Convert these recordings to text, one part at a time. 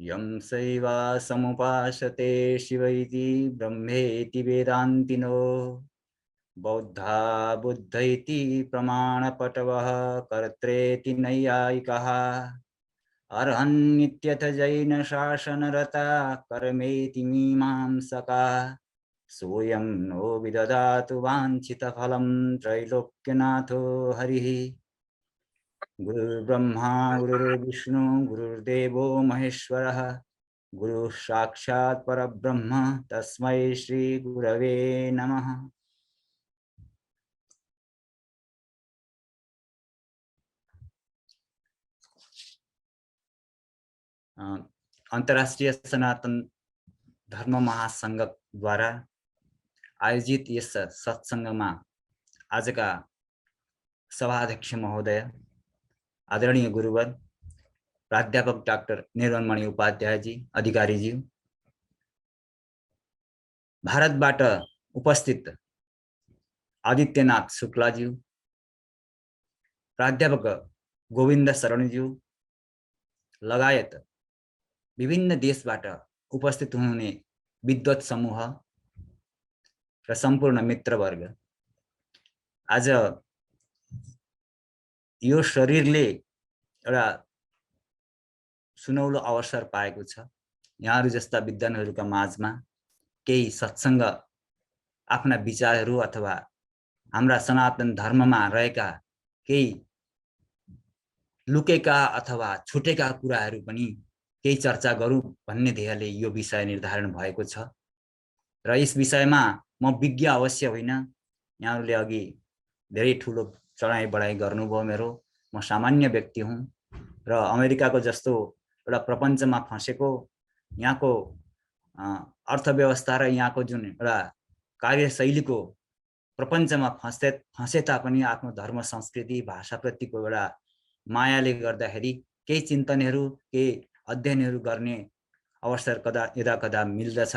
यं शैवा समुपासते शिवैति ब्रह्मेति वेदान्तिनो बौद्धा बुद्धैति प्रमाणपटवः कर्त्रेति नैयायिकः अर्हन्नित्यथ जैन शासनरता कर्मेति मीमांसका सोऽयं नो विददातु वाञ्छितफलं त्रैलोक्यनाथो हरिः गुरुर्ब्रह्मा गुरुर्विष्णु गुरुर्देवो महेश्वरः गुरुः साक्षात् परब्रह्म तस्मै श्री गुरवे नमः। अंतर्राष्ट्रीय सनातन धर्म महासंघ द्वारा आयोजित यस सत्संगमा आजका सभाध्यक्ष महोदय आदरणीय गुरुवर प्राध्यापक डाक्टर निर्मलमणि उपाध्यायजी अधिकारीज्यू, भारतबाट उपस्थित आदित्यनाथ शुक्लाज्यू, प्राध्यापक गोविन्द शरणज्यू लगायत विभिन्न देशबाट उपस्थित हुनुहुने विद्वत समूह र सम्पूर्ण मित्रवर्ग, आज यो शरीरले एउटा सुनौलो अवसर पाएको छ। यहाँहरू जस्ता विद्वानहरूका माझमा केही सत्संग आफ्ना विचारहरू अथवा हाम्रा सनातन धर्ममा रहेका केही लुकेका अथवा छुटेका कुराहरू पनि केही चर्चा गरौँ भन्ने ध्येयले यो विषय निर्धारण भएको छ। र यस विषयमा म विज्ञ अवश्य होइन, यहाँहरूले अघि धेरै ठुलो चढाइ बढाइ गर्नुभयो। म सामान्य व्यक्ति हुँ र अमेरिकाको जस्तो एउटा प्रपञ्चमा फँसेको, यहाँको अर्थव्यवस्था र यहाँको जुन एउटा कार्यशैलीको प्रपञ्चमा फँसे तापनि आफ्नो धर्म संस्कृति भाषाप्रतिको एउटा मायाले गर्दाखेरि केही चिन्तनहरू केही अध्ययनहरू गर्ने अवसर यदा कदा मिल्दछ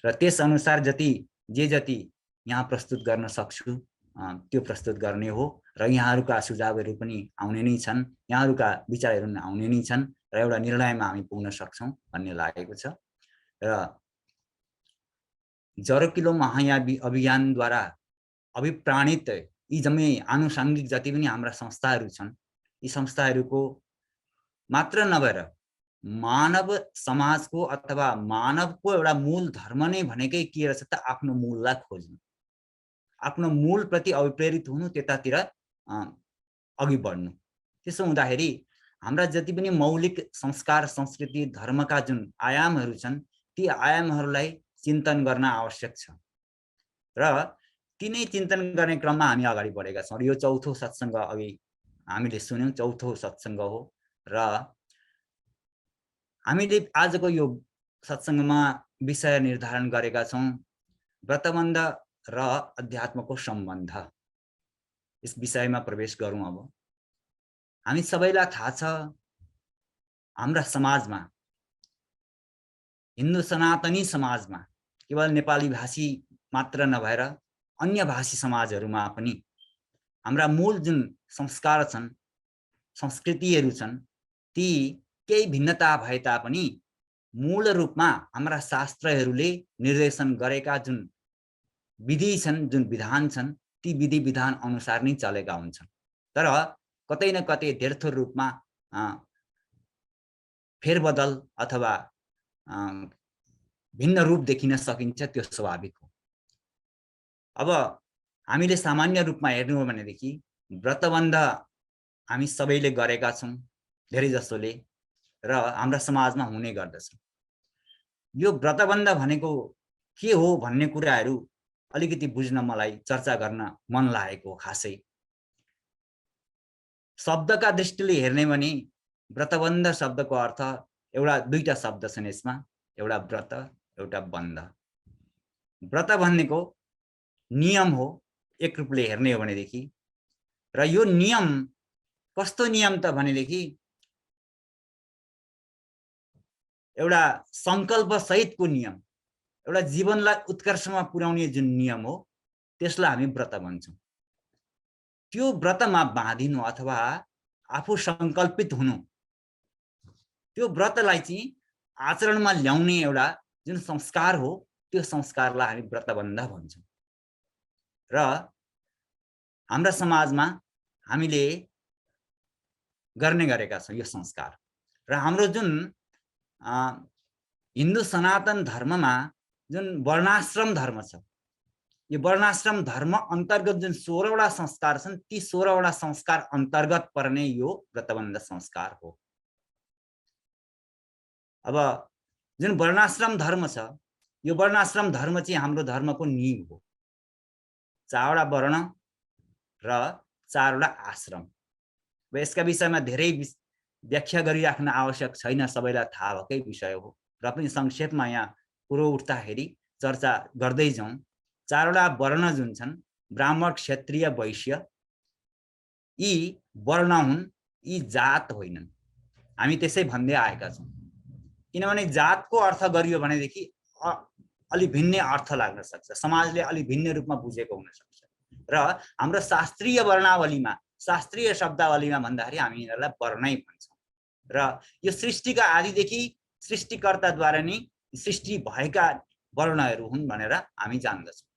र त्यस अनुसार जति यहाँ प्रस्तुत गर्न सक्छु त्यो प्रस्तुत गर्ने हो। र यहाँहरूका सुझावहरू पनि आउने नै छन्, यहाँहरूका विचारहरू पनि आउने नै छन् र एउटा निर्णयमा हामी पुग्न सक्छौँ भन्ने लागेको छ। र जरो किलो महायान अभियानद्वारा अभिप्राणित यी जम्मै आनुषाङ्गिक जति पनि हाम्रा संस्थाहरू छन्, यी संस्थाहरूको मात्र नभएर मानव समाजको अथवा मानवको एउटा मूल धर्म नै भनेकै के रहेछ त आफ्नो मूललाई खोज्नु, आफ्नो मूल प्रति अभिप्रेरित हुनु, त्यतातिर अघि बढ्नु। त्यसो हुँदाखेरि हाम्रा जति पनि मौलिक संस्कार संस्कृति धर्मका जुन आयामहरू छन् ती आयामहरूलाई चिन्तन गर्न आवश्यक छ र तिनै चिन्तन गर्ने क्रममा हामी अगाडि बढेका छौँ। यो चौथो सत्संग अघि हामीले सुन्यौं, चौथो सत्संग हो र हामीले आजको यो सत्संगमा विषय निर्धारण गरेका छौँ व्रतबन्ध र अध्यात्मको सम्बन्ध। यस विषयमा प्रवेश गरौँ। अब हामी सबैलाई थाहा छ हाम्रा समाजमा, हिन्दू सनातनी समाजमा, केवल नेपाली भाषी मात्र नभएर अन्य भाषी समाजहरूमा पनि हाम्रा मूल जुन संस्कार छन् संस्कृतिहरू छन् ती केही भिन्नता भए तापनि मूल रूपमा हाम्रा शास्त्रहरूले निर्देशन गरेका जुन विधि छन् जुन विधान छन् ती विधि विधान अनुसार नै चलेका हुन्छन्। तर कतै न कतै धेरथोर रूपमा फेरबदल अथवा भिन्न रूप देखिन सकिन्छ, त्यो स्वाभाविक हो। अब हामीले सामान्य रूपमा हेर्नु हो भनेदेखि व्रतबन्ध हामी सबैले गरेका छौँ, धेरै जसोले, र हाम्रा समाजमा हुने गर्दछ। यो व्रतबन्ध भनेको के हो भन्ने कुराहरू अलिकति बुझ्न मलाई चर्चा गर्न मन लागेको। खासै शब्दका दृष्टिले हेर्ने भने व्रतबन्ध शब्दको अर्थ दुईटा शब्द छन् यसमा, एउटा व्रत एउटा बन्ध। व्रत भनेको नियम हो एक रूपले हेर्ने हो भनेदेखि, र यो नियम कस्तो नियम त भनेदेखि एउटा संकल्प सहितको नियम, एउटा जीवनलाई उत्कर्षमा पुर्याउने जुन नियम हो त्यसलाई हामी व्रत भन्छौँ। त्यो व्रतमा बाँधिनु अथवा आफू संकल्पित हुनु, त्यो व्रतलाई चाहिँ आचरणमा ल्याउने एउटा जुन संस्कार हो त्यो संस्कारलाई हामी व्रतबन्ध भन्छौँ। र हाम्रा समाजमा हामीले गर्ने गरेका छौँ यो संस्कार। र हाम्रो जुन हिन्दू सनातन धर्ममा जुन वर्णाश्रम धर्म छ, यो वर्णाश्रम धर्म अन्तर्गत जुन 16 वटा संस्कार छन् ती 16 वटा संस्कार अन्तर्गत पर्ने यो व्रतबन्ध संस्कार हो। अब जुन वर्णाश्रम धर्म छ यो वर्णाश्रम धर्म चाहिँ हाम्रो धर्मको नींव हो। 4 वटा वर्ण र 4 वटा आश्रम। अब यसका विषयमा धेरै व्याख्या गरिराख्न आवश्यक छैन, सबैलाई थाहा भएकै विषय हो। र पनि संक्षेपमा यहाँ कुरो उठ्दाखेरि चर्चा गर्दै जाउँ। 4 वटा वर्ण जुन छन् ब्राह्मण, क्षत्रिय, वैश्य, यी वर्ण हुन्, यी जात होइनन्। हामी त्यसै भन्दै आएका छौँ। किनभने जातको अर्थ गरियो भनेदेखि अलि भिन्नै अर्थ लाग्न सक्छ, समाजले अलि भिन्न रूपमा बुझेको हुन सक्छ। र हाम्रो शास्त्रीय वर्णावलीमा, शास्त्रीय शब्दावलीमा भन्दाखेरि हामी यिनीहरूलाई वर्णै भन्छौँ। र यो सृष्टिका आदिदेखि सृष्टिकर्ताद्वारा नै सृष्टि भएका वर्णहरू हुन् भनेर हामी जान्दछौँ।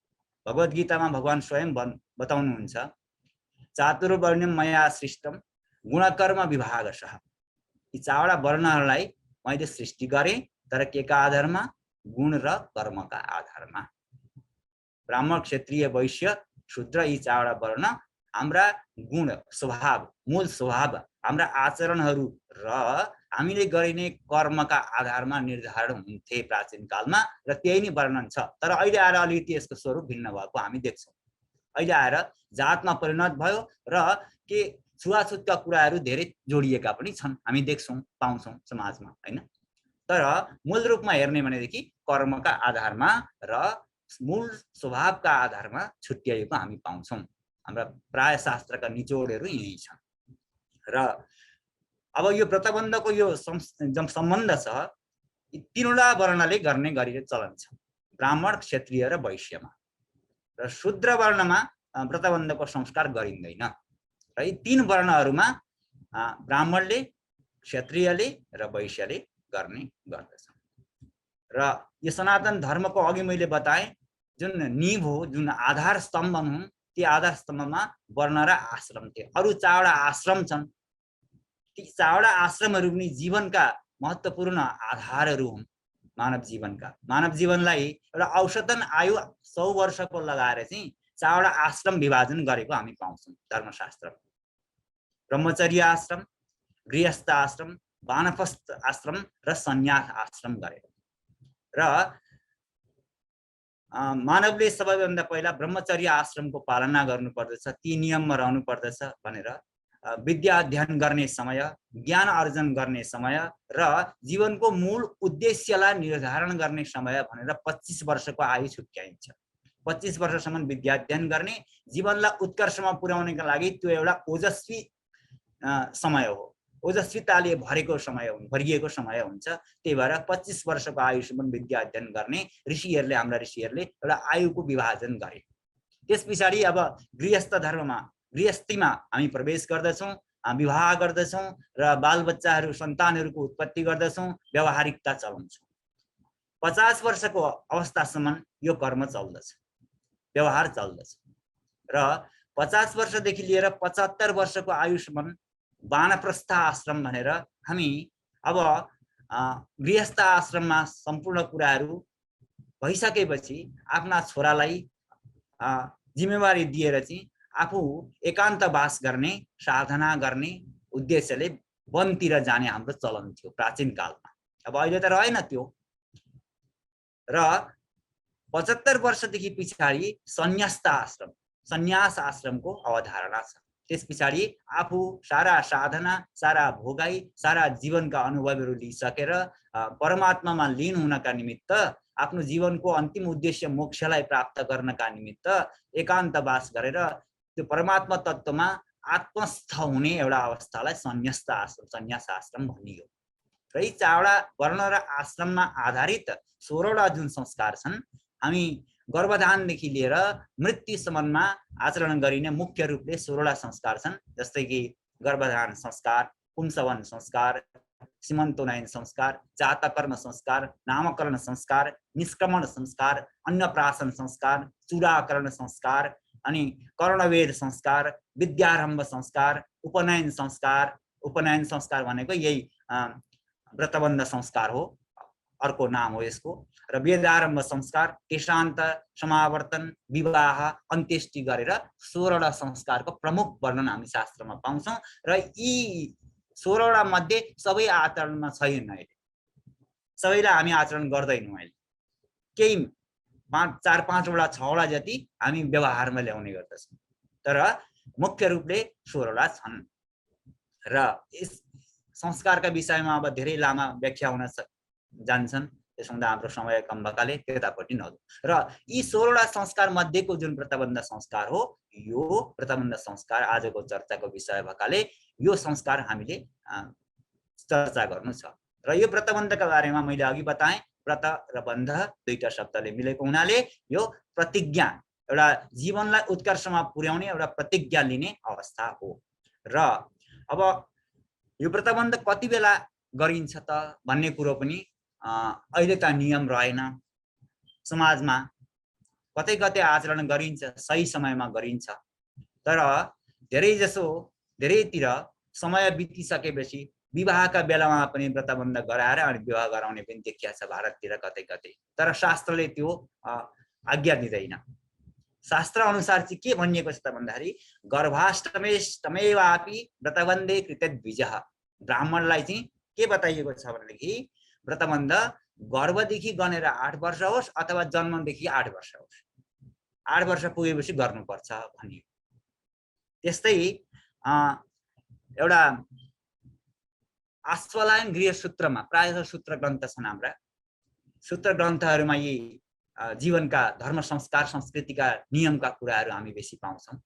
भगवत गीतामा भगवान स्वयं बताउनुहुन्छ, चातुर्वर्ण्यम मया सृष्टम गुणकर्म विभागशः। यी 4 वटा वर्णहरूलाई मैले सृष्टि गरेँ, तर के का आधारमा? गुण र कर्मका आधारमा। ब्राह्मण, क्षत्रिय, वैश्य, शूद्र यी 4 वटा वर्ण हाम्रा गुण, स्वभाव, मूल स्वभाव, हाम्रा आचरणहरू र हामीले गरिने कर्मका आधारमा निर्धारण हुन्थे प्राचीन कालमा, र त्यही नै वर्णन छ। तर अहिले आएर अलिकति यसको स्वरूप भिन्न भएको हामी देख्छौँ। अहिले आएर जातमा परिणत भयो र के छुवाछुतका कुराहरू धेरै जोडिएका पनि छन्, हामी देख्छौँ, पाउँछौँ समाजमा, हैन? तर मूल रूपमा हेर्ने भनेदेखि कर्मका आधारमा र मूल स्वभावका आधारमा छुट्याइएको हामी पाउँछौँ। हाम्रा प्राय शास्त्रका निचोडहरू यही छन्। र अब यो व्रतबन्धको यो सम्बन्ध छ 3 वटा वर्णले गर्ने गरी चलन छ, ब्राह्मण, क्षत्रिय र वैश्यमा। र शूद्र वर्णमा व्रतबन्धको संस्कार गरिँदैन। र यी 3 वर्णहरूमा ब्राह्मणले, क्षत्रियले र वैश्यले गर्ने गर्दछन्। र यो सनातन धर्मको अघि मैले बताएँ जुन नींव हो, जुन आधार स्तम्भ हुन्, ती आधार स्तम्भमा वर्ण र आश्रम थिए। अरू 4 वटा आश्रम छन्। ती 4 वटा आश्रमहरू पनि जीवनका महत्त्वपूर्ण आधारहरू हुन् मानव जीवनका। मानव जीवनलाई एउटा औसतन आयु 100 वर्षको लगाएर चाहिँ 4 वटा आश्रम विभाजन गरेको हामी पाउँछौँ धर्मशास्त्रमा। ब्रह्मचर्य आश्रम, गृहस्थ आश्रम, वानप्रस्थ आश्रम र सन्यास आश्रम गरेर। र मानवले सबैभन्दा पहिला ब्रह्मचर्य आश्रमको पालना गर्नुपर्दछ, ती नियममा रहनु पर्दछ भनेर विद्या अध्ययन गर्ने समय, ज्ञान अर्जन गर्ने समय र जीवनको मूल उद्देश्यलाई निर्धारण गर्ने समय भनेर 25 वर्षको आयु छुट्याइन्छ। 25 वर्षसम्म विद्या अध्ययन गर्ने, जीवनलाई उत्कर्षमा पुर्याउनका लागि त्यो एउटा ओजस्वी समय हो, ओजस्विताले भरिएको समय हुन्छ। त्यही भएर 25 वर्षको आयुसम्म विद्या अध्ययन गर्ने ऋषिहरूले, हाम्रा ऋषिहरूले एउटा आयुको विभाजन गरे। त्यस पछाडि अब गृहस्थ धर्ममा, गृहस्थीमा हामी प्रवेश गर्दछौँ, विवाह गर्दछौँ र बालबच्चाहरू, सन्तानहरूको उत्पत्ति गर्दछौँ, व्यावहारिकता चलाउँछौँ। 50 वर्षको अवस्थासम्म यो कर्म चल्दछ, व्यवहार चल्दछ। र 50 वर्षदेखि लिएर 75 वर्षको आयुसम्म वानप्रस्थ आश्रम भनेर हामी अब गृहस्थ आश्रममा सम्पूर्ण कुराहरू भइसकेपछि आफ्ना छोरालाई जिम्मेवारी दिएर चाहिँ आफू एकान्तवास गर्ने, साधना गर्ने उद्देश्यले वनतिर जाने हाम्रो चलन थियो प्राचीन कालमा। अब अहिले त रहेन त्यो। र 75 वर्षदेखि पछाडि सन्यास आश्रमको अवधारणा छ। त्यस पछाडि आफू सारा साधना, सारा भोगाई, सारा जीवनका अनुभवहरू लिइसकेर परमात्मामा लीन हुनका निमित्त, आफ्नो जीवनको अन्तिम उद्देश्य मोक्षलाई प्राप्त गर्नका निमित्त एकान्तवास गरेर त्यो परमात्मा तत्त्वमा आत्मस्थ हुने एउटा अवस्थालाई सन्यास आश्रम भनियो। र यी 4 वटा वर्ण र आश्रममा आधारित 16 वटा जुन संस्कार छन्, हामी गर्भधानदेखि लिएर मृत्युसम्ममा आचरण गरिने मुख्य रूपले 16 वटा संस्कार छन्। जस्तै कि गर्भधान संस्कार, पुंसवन संस्कार, सीमन्तोन्नयन संस्कार, जातकर्म संस्कार, नामकरण संस्कार, निष्क्रमण संस्कार, अन्नप्राशन संस्कार, चूडाकरण संस्कार, अनि कर्णवेद संस्कार, विद्यारम्भ संस्कार, उपनयन संस्कार। उपनयन संस्कार भनेको यही व्रतबन्ध संस्कार हो, अर्को नाम हो यसको। र वेदारम्भ संस्कार, केशान्त, समावर्तन, विवाह, अन्त्येष्टि गरेर 16वटा संस्कारको प्रमुख वर्णन हामी शास्त्रमा पाउँछौँ। र यी 16वटा मध्ये सबै आचरणमा छैन अहिले, सबैलाई हामी आचरण गर्दैनौँ अहिले। केही 4-5वटा 6वटा जति हामी व्यवहारमा ल्याउने गर्दछौँ, तर मुख्य रूपले 16वटा छन्। र यस संस्कारका विषयमा अब धेरै लामा व्याख्या हुन जान्छन्, त्यसमा हाम्रो समय कम भएकाले त्यतापट्टि नजाउँ। र यी 16वटा संस्कार मध्येको जुन व्रतबन्ध संस्कार हो, यो व्रतबन्ध संस्कार आजको चर्चाको विषय भएकाले यो संस्कार हामीले चर्चा गर्नु छ। र यो व्रतबन्धका बारेमा मैले अघि बताएँ, व्रत र बन्ध दुईटा शब्दले मिलेको हुनाले यो प्रतिज्ञा, एउटा जीवनलाई उत्कर्षमा पुर्याउने एउटा प्रतिज्ञा लिने अवस्था हो। र अब यो व्रतबन्ध कति बेला गरिन्छ त भन्ने कुरो पनि अहिले त नियम रहेन। समाजमा कतै कतै आचरण गरिन्छ, सही समयमा गरिन्छ, तर धेरैतिर समय बितिसकेपछि विवाहका बेलामा पनि व्रतबन्ध गराएर अनि विवाह गराउने पनि देखिया छ भारततिर कतै कतै। तर शास्त्रले त्यो आज्ञा दिँदैन। शास्त्र अनुसार चाहिँ के भनिएको छ त भन्दाखेरि गर्भाष्टमेष्टमेवापि व्रतबन्धे कृतद्विजः। ब्राह्मणलाई चाहिँ के बताइएको छ भनेदेखि व्रतबन्ध गर्भदेखि गनेर 8 वर्ष होस् अथवा जन्मदेखि 8 वर्ष होस्, 8 वर्ष पुगेपछि गर्नुपर्छ भनियो। त्यस्तै एउटा आश्वलायन गृह सूत्रमा प्रायः सूत्र ग्रन्थ छन् हाम्रा, सूत्र ग्रन्थहरूमा यी जीवनका धर्म संस्कार संस्कृतिका नियमका कुराहरू हामी बेसी पाउँछौँ।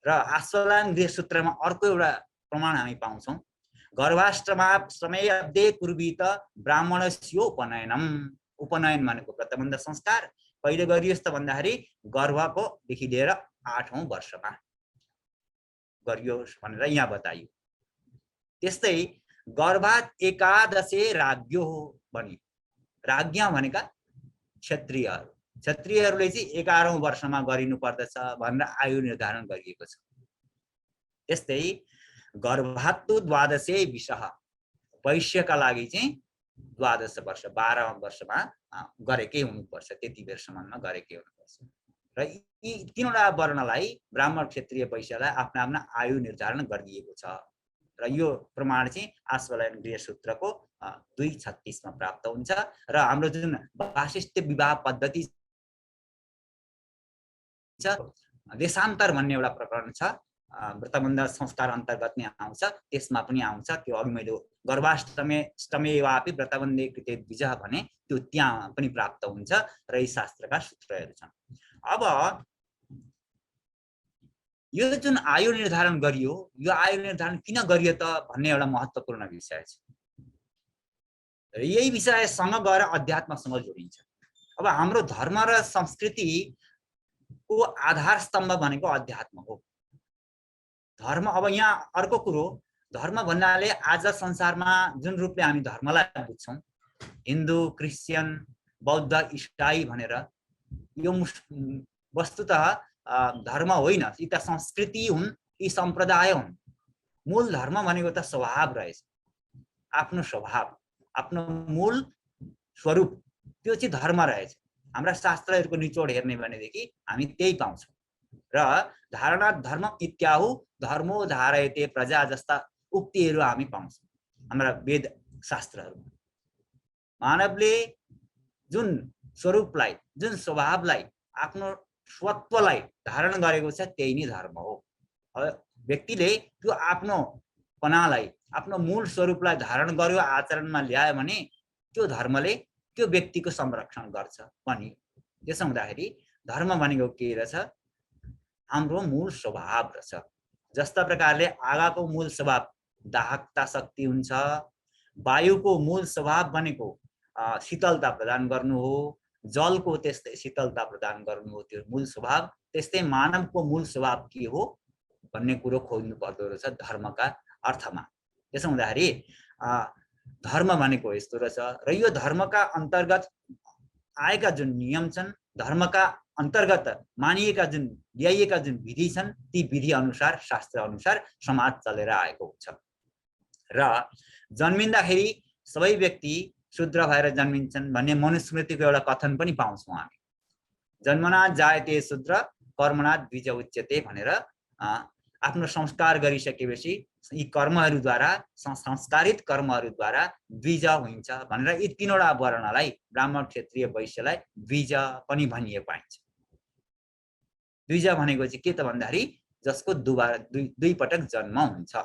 र आश्वलायन गृह सूत्रमा अर्को एउटा प्रमाण हामी पाउँछौँ, गर्भाष्टमे अब्दे कुर्वीत ब्राह्मणस्यो उपनयनम। उपनयन भनेको व्रतबन्ध संस्कार कहिले गरियोस् त भन्दाखेरि गर्भको देखि लिएर 8औं वर्षमा गरियोस् भनेर यहाँ बताइयो। त्यस्तै गर्भात एकादशे राज्ञो भनी, राज्ञा भनेका क्षत्रियहरू, क्षत्रियहरूले चाहिँ 11औं वर्षमा गरिनु पर्दछ भनेर आयु निर्धारण गरिएको छ। त्यस्तै गर्भात्तु द्वादशे विषः, वैश्यका लागि चाहिँ 12 वर्ष 12 वर्षमा गरेकै हुनुपर्छ, त्यति बेरसम्ममा गरेकै हुनुपर्छ। र यी तीनवटा वर्णलाई ब्राह्मण क्षत्रिय वैश्यलाई आफ्ना आफ्ना आयु निर्धारण गरिएको छ। र यो प्रमाण चाहिँ आश्वलायन गृह सूत्रको 236 मा प्राप्त हुन्छ। र हाम्रो जुन वासिष्ठ विवाह पद्धति छ, देशान्तर भन्ने एउटा प्रकरण छ, व्रतबन्ध संस्कार अन्तर्गत नै आउँछ, त्यसमा पनि आउँछ। त्यो अघि मैले गर्भाष्टमेवापि व्रतबन्धे कृतद्विजः भने त्यो त्यहाँ पनि प्राप्त हुन्छ र यी शास्त्रका सूत्रहरू छन्। अब यो जुन आयु निर्धारण गरियो, यो आयु निर्धारण किन गरियो त भन्ने एउटा महत्त्वपूर्ण विषय छ। र यही विषयसँग गएर अध्यात्मसँग जोडिन्छ। अब हाम्रो धर्म र संस्कृतिको आधार स्तम्भ भनेको अध्यात्म हो। धर्म, अब यहाँ अर्को कुरो, धर्म भन्नाले आज संसारमा जुन रूपले हामी धर्मलाई बुझ्छौँ, हिन्दू, क्रिस्चियन, बौद्ध, इसाई भनेर, यो वस्तुतः धर्म होइन, यी त संस्कृति हुन्, यी सम्प्रदाय हुन्। मूल धर्म भनेको त स्वभाव रहेछ, आफ्नो स्वभाव, आफ्नो मूल स्वरूप, त्यो चाहिँ धर्म रहेछ। हाम्रा शास्त्रहरूको निचोड हेर्ने भनेदेखि हामी त्यही पाउँछौँ। र धारणा धर्म इत्याहु धर्मो धारयते प्रजा जस्ता उक्तिहरू हामी पाउँछौँ हाम्रा वेद शास्त्रहरूमा। मानवले जुन स्वरूपलाई, जुन स्वभावलाई, आफ्नो स्वत्वलाई धारण गरेको छ त्यही नै धर्म हो। व्यक्तिले त्यो आफ्नो पनालाई, आफ्नो मूल स्वरूपलाई धारण गर्यो, आचरणमा ल्यायो भने त्यो धर्मले त्यो व्यक्तिको संरक्षण गर्छ पनि। त्यसो हुँदाखेरि धर्म भनेको के रहेछ? हाम्रो मूल स्वभाव रहेछ। जस्ता प्रकारले आगाको मूल स्वभाव दाहकता शक्ति हुन्छ, वायुको मूल स्वभाव भनेको शीतलता प्रदान गर्नु हो, जलको त्यस्तै शीतलता प्रदान गर्नु हो, त्यो मूल स्वभाव। त्यस्तै मानवको मूल स्वभाव के हो भन्ने कुरो खोज्नु पर्दो रहेछ धर्मका अर्थमा। त्यसो हुँदाखेरि धर्म भनेको यस्तो रहेछ र यो धर्मका अन्तर्गत आएका जुन नियम छन्, धर्मका अन्तर्गत मानिएका जुन ल्याइएका जुन विधि छन्, ती विधि अनुसार शास्त्र अनुसार समाज चलेर आएको हुन्छ। र जन्मिँदाखेरि सबै व्यक्ति शूद्र भएर जन्मिन्छन् भन्ने मनुस्मृतिको एउटा कथन पनि पाउँछौँ हामी। जन्मनात् जायते शूद्र कर्मणात् द्विज उच्यते भनेर आफ्नो संस्कार गरिसकेपछि यी कर्महरूद्वारा, संस्कारित कर्महरूद्वारा द्विज हुन्छ भनेर यी तीनवटा वर्णलाई, ब्राह्मण, क्षत्रिय, वैश्यलाई द्विज पनि भनिएको पाइन्छ। द्विज भनेको चाहिँ के त भन्दाखेरि जसको दुई पटक जन्म हुन्छ।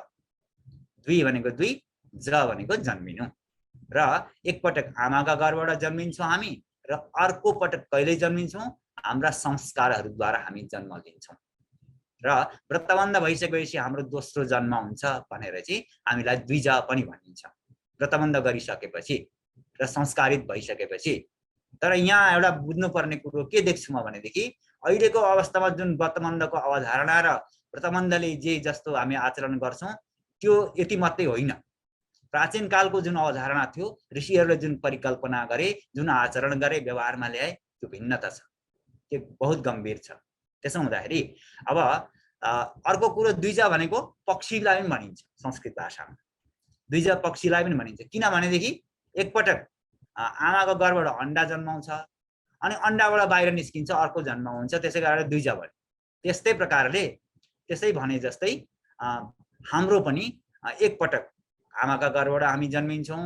द्वि भनेको दुई, ज भनेको जन्मिनु। र एकपटक आमाका गर्भबाट जन्मिन्छौँ हामी र अर्को पटक कहिले जन्मिन्छौँ? हाम्रा संस्कारहरूद्वारा हामी जन्म लिन्छौँ र व्रतबन्ध भइसकेपछि हाम्रो दोस्रो जन्म हुन्छ भनेर चाहिँ हामीलाई द्विज पनि भनिन्छ, व्रतबन्ध गरिसकेपछि र संस्कारित भइसकेपछि। तर यहाँ एउटा बुझ्नुपर्ने कुरो के देख्छु म भनेदेखि अहिलेको अवस्थामा जुन व्रतबन्धको अवधारणा र व्रतबन्धले जे जस्तो हामी आचरण गर्छौँ त्यो यति मात्रै होइन। प्राचीन कालको जुन अवधारणा थियो, ऋषिहरूले जुन परिकल्पना गरे, जुन आचरण गरे, व्यवहारमा ल्याए, त्यो भिन्नता छ, त्यो बहुत गम्भीर छ। त्यसो हुँदाखेरि अब अर्को कुरो द्विज भनेको पक्षीलाई पनि भनिन्छ संस्कृत भाषामा। द्विज पक्षीलाई पनि भनिन्छ किनभनेदेखि एकपटक आमाको गर्भबाट अन्डा जन्माउँछ अनि अन्डाबाट बाहिर निस्किन्छ, अर्को जन्म हुन्छ, त्यसै कारण द्विज भयो। त्यस्तै प्रकारले त्यसै भने जस्तै हाम्रो पनि एकपटक आमाका गर्भबाट हामी जन्मिन्छौँ,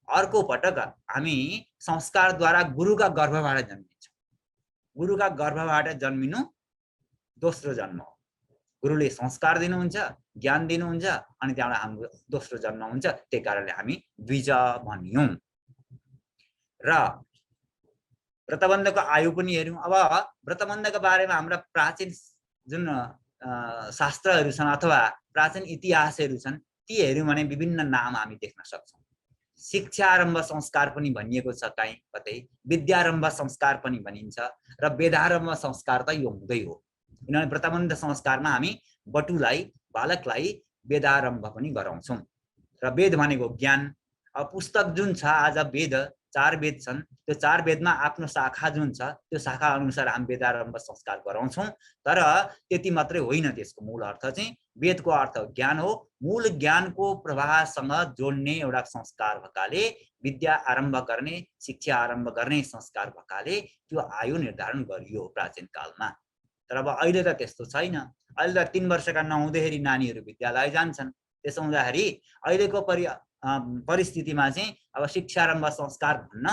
अर्को पटक हामी संस्कारद्वारा गुरुका गर्भबाट जन्मिन्छौँ। गुरुका गर्भबाट जन्मिनु दोस्रो जन्म हो। गुरुले संस्कार दिनुहुन्छ, ज्ञान दिनुहुन्छ अनि त्यहाँबाट हाम्रो दोस्रो जन्म हुन्छ। त्यही कारणले हामी द्विज भनियौँ। र व्रतबन्धको आयु पनि हेर्यौँ। अब व्रतबन्धको बारेमा हाम्रा प्राचीन जुन शास्त्रहरू छन् अथवा प्राचीन इतिहासहरू छन् ती हेर्यौँ भने विभिन्न नाम हामी देख्न सक्छौँ। शिक्षारम्भ संस्कार पनि भनिएको छ, कहीँ कतै विद्यारम्भ संस्कार पनि भनिन्छ र वेदारम्भ संस्कार त यो हुँदै हो। किनभने व्रतबन्ध संस्कारमा हामी बटुलाई, बालकलाई वेदारम्भ पनि गराउँछौँ। र वेद भनेको ज्ञान। अब पुस्तक जुन छ, आज वेद 4 वेद छन्, त्यो 4 वेदमा आफ्नो शाखा जुन छ त्यो शाखा अनुसार हामी वेदारम्भ संस्कार गराउँछौँ। तर त्यति मात्रै होइन, त्यसको मूल अर्थ चाहिँ वेदको अर्थ ज्ञान हो। मूल ज्ञानको प्रवाहसँग जोड्ने एउटा संस्कार भएकाले, विद्या आरम्भ गर्ने, शिक्षा आरम्भ गर्ने संस्कार भएकाले त्यो आयु निर्धारण गरियो प्राचीन कालमा। तर अब अहिले त त्यस्तो छैन। अहिले त 3 वर्षका नहुँदाखेरि नानीहरू विद्यालय जान्छन्। त्यसो हुँदाखेरि अहिलेको परिस्थितिमा चाहिँ अब शिक्षारम्भ संस्कार भन्न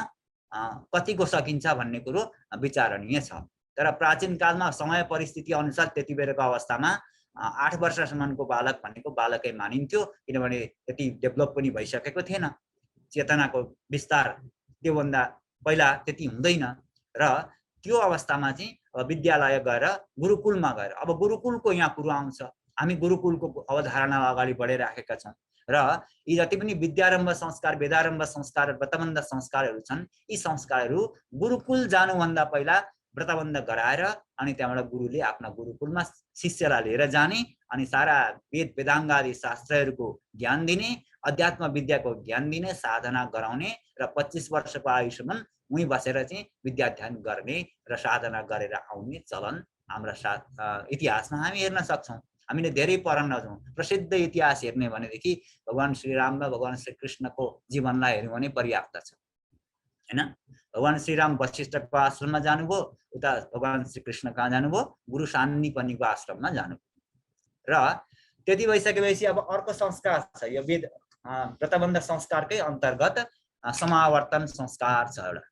कतिको सकिन्छ भन्ने कुरो विचारणीय छ। तर प्राचीन कालमा समय परिस्थिति अनुसार त्यति बेलाको अवस्थामा 8 वर्षसम्मको बालक भनेको बालकै मानिन्थ्यो, किनभने त्यति डेभलप पनि भइसकेको थिएन। चेतनाको विस्तार त्योभन्दा पहिला त्यति हुँदैन र त्यो अवस्थामा चाहिँ विद्यालय गएर गुरुकुलमा गएर, अब गुरुकुलको यहाँ कुरो आउँछ। हामी गुरुकुलको अवधारणा अगाडि बढाइराखेका छौँ र यी जति पनि विद्यारम्भ संस्कार, वेदारम्भ संस्कार, व्रतबन्ध संस्कारहरू छन्, यी संस्कारहरू गुरुकुल जानुभन्दा पहिला व्रतबन्ध गराएर अनि त्यहाँबाट गुरुले आफ्ना गुरुकुलमा शिष्यलाई लिएर जाने अनि सारा वेद वेदाङ्ग आदि शास्त्रहरूको ज्ञान दिने, अध्यात्म विद्याको ज्ञान दिने, साधना गराउने र 25 वर्षको आयुसम्म उहीँ बसेर चाहिँ विद्याध्ययन गर्ने र साधना गरेर आउने चलन हाम्रा इतिहासमा हामी हेर्न सक्छौँ। हामीले धेरै पढ्न नजाउँ, प्रसिद्ध इतिहास हेर्ने भनेदेखि भगवान श्रीराम र भगवान श्रीकृष्णको जीवनलाई हेर्यौँ भने पर्याप्त छ, हैन? भगवान श्रीराम वशिष्ठको आश्रममा जानुभयो, उता भगवान श्रीकृष्ण कहाँ जानुभयो? गुरु सान्निपनीको आश्रममा जानुभयो। र त्यति भइसकेपछि अब अर्को संस्कार छ, यो वेद व्रतबन्ध संस्कारकै अन्तर्गत समावर्तन संस्कार छ एउटा।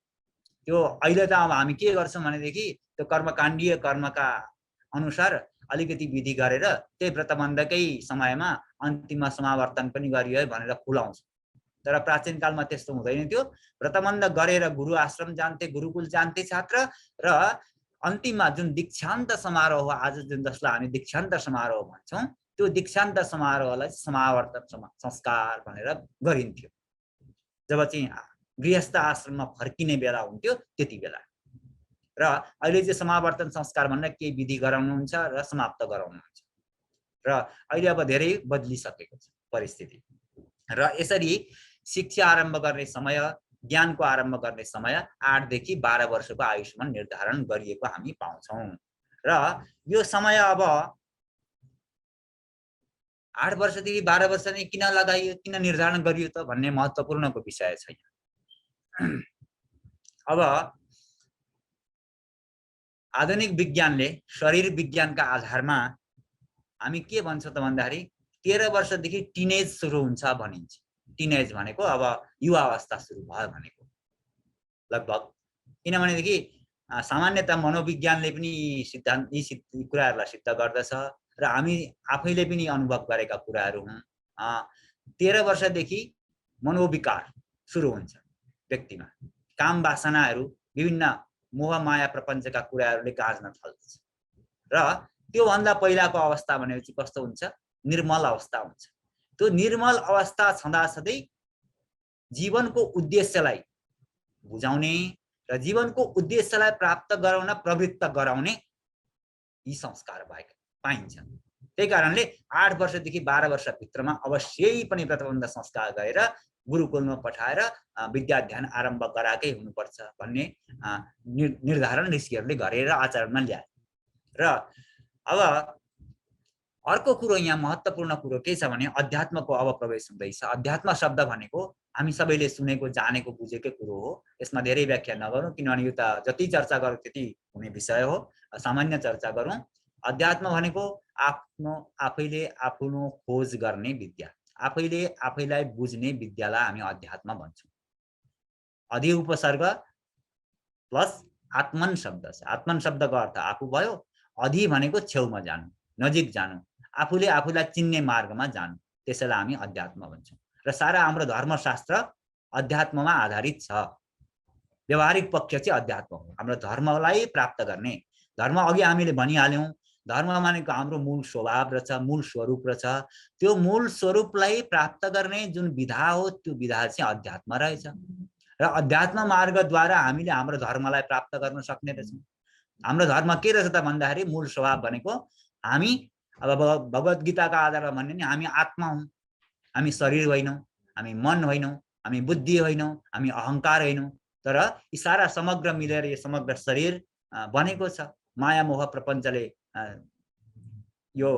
त्यो अहिले त अब हामी के गर्छौँ भनेदेखि त्यो कर्मकाण्डीय कर्मका अनुसार अलिकति विधि गरेर त्यही व्रतबन्धकै समयमा अन्तिममा समावर्तन पनि गरियो है भनेर खुलाउँछौँ। तर प्राचीन कालमा त्यस्तो हुँदैन थियो। व्रतबन्ध गरेर गुरु आश्रम जान्थे, गुरुकुल जान्थे छात्र र अन्तिममा जुन दीक्षान्त समारोह, आज जुन जसलाई हामी दीक्षान्त समारोह भन्छौँ, त्यो दीक्षान्त समारोहलाई समावर्तन संस्कार भनेर गरिन्थ्यो। जब चाहिँ गृहस्थ आश्रममा फर्किने बेला हुन्थ्यो त्यति बेला। र अहिले चाहिँ समावर्तन संस्कार भनेर केही विधि गराउनुहुन्छ र समाप्त गराउनुहुन्छ। र अहिले अब धेरै बदलिसकेको छ परिस्थिति। र यसरी शिक्षा आरम्भ गर्ने समय, ज्ञानको आरम्भ गर्ने समय 8 देखि 12 वर्षको आयुसम्म निर्धारण गरिएको हामी पाउँछौं। र यो समय अब 8 वर्षदेखि 12 वर्ष नै किन लगाइयो, किन निर्धारण गरियो त भन्ने महत्त्वपूर्णको विषय छ। अब आधुनिक विज्ञानले शरीर विज्ञानका आधारमा हामी के भन्छ त भन्दाखेरि 13 वर्षदेखि टिनेज सुरु हुन्छ भनिन्छ। टिनेज भनेको अब युवा अवस्था सुरु भयो भनेको लगभग। किनभनेदेखि सामान्यतः मनोविज्ञानले पनि यी कुराहरूलाई सिद्ध गर्दछ र हामी आफैले पनि अनुभव गरेका कुराहरू हुन्। 13 वर्षदेखि मनोविकार सुरु हुन्छ व्यक्तिमा। काम वासनाहरू, विभिन्न मोह माया प्रपञ्चका कुराहरूले गाँच्न थाल्छ र त्योभन्दा पहिलाको अवस्था भनेपछि कस्तो हुन्छ? निर्मल अवस्था हुन्छ। त्यो निर्मल अवस्था छँदाछँदै जीवनको उद्देश्यलाई बुझाउने र जीवनको उद्देश्यलाई प्राप्त गराउन प्रवृत्त गराउने यी संस्कार भएका पाइन्छन्। त्यही कारणले 8 वर्षदेखि 12 वर्षभित्रमा अवश्यै पनि व्रतबन्ध संस्कार गरेर गुरुकुलमा पठाएर विद्या अध्ययन आरम्भ गराएकै हुनुपर्छ भन्ने निर्धारण ऋषिहरूले गरेर आचरणमा ल्याए। र अब अर्को कुरो यहाँ महत्त्वपूर्ण कुरो के छ भने अध्यात्मको अब प्रवेश हुँदैछ। अध्यात्म शब्द भनेको हामी सबैले सुनेको, जानेको, बुझेकै कुरो हो। यसमा धेरै व्याख्या नगरौँ किनभने यो त जति चर्चा गरौँ त्यति हुने विषय हो। सामान्य चर्चा गरौँ। अध्यात्म भनेको आफैले आफ्नो खोज गर्ने विद्या, आफैले आफैलाई बुझ्ने विद्यालाई हामी अध्यात्म भन्छौँ। अधि उपसर्ग प्लस आत्मन शब्द छ। आत्मन शब्दको अर्थ आफू भयो, अधि भनेको छेउमा जानु, नजिक जानु, आफूले आफूलाई चिन्ने मार्गमा जानु, त्यसैलाई हामी अध्यात्म भन्छौँ। र सारा हाम्रो धर्मशास्त्र अध्यात्ममा आधारित छ। व्यवहारिक पक्ष चाहिँ अध्यात्म हो, हाम्रो धर्मलाई प्राप्त गर्ने। धर्म अघि हामीले भनिहाल्यौँ, धर्म भनेको हाम्रो मूल स्वभाव रहेछ, मूल स्वरूप रहेछ। त्यो मूल स्वरूपलाई प्राप्त गर्ने जुन विधा हो त्यो विधा चाहिँ अध्यात्म रहेछ। र अध्यात्म मार्गद्वारा हामीले हाम्रो धर्मलाई प्राप्त गर्न सक्ने रहेछौँ। हाम्रो धर्म के रहेछ त भन्दाखेरि मूल स्वभाव भनेको हामी अब भगवत गीताका आधारमा भन्ने नि हामी आत्मा हौँ, हामी शरीर होइनौँ, हामी मन होइनौँ, हामी बुद्धि होइनौँ, हामी अहङ्कार होइनौँ। तर यी सारा समग्र मिलेर यो समग्र शरीर बनेको छ। माया मोह प्रपञ्चले यो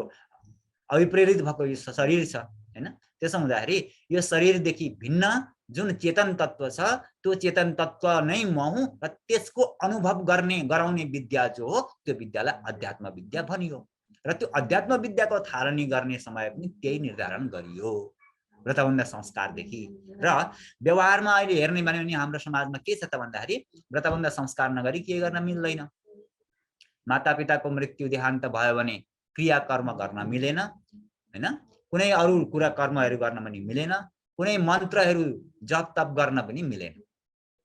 अभिप्रेरित भएको यो शरीर छ हैन। त्यसो हुँदाखेरि यो शरीरदेखि भिन्न जुन चेतन तत्व छ त्यो चेतन तत्व नै म हुँ र त्यसको अनुभव गराउने विद्या जो हो त्यो विद्यालाई अध्यात्म विद्या भनियो। र त्यो अध्यात्म विद्याको थालनी गर्ने समय पनि त्यही निर्धारण गरियो व्रतबन्ध संस्कारदेखि। र व्यवहारमा अहिले हेर्ने भने हाम्रो समाजमा के छ त भन्दाखेरि व्रतबन्ध संस्कार नगरी के गर्न मिल्दैन। मातापिताको मृत्यु देहान्त भयो भने क्रियाकर्म गर्न मिलेन हैन, कुनै अरू कुरा कर्महरू गर्न पनि मिलेन, कुनै मन्त्रहरू जप तप गर्न पनि मिलेन।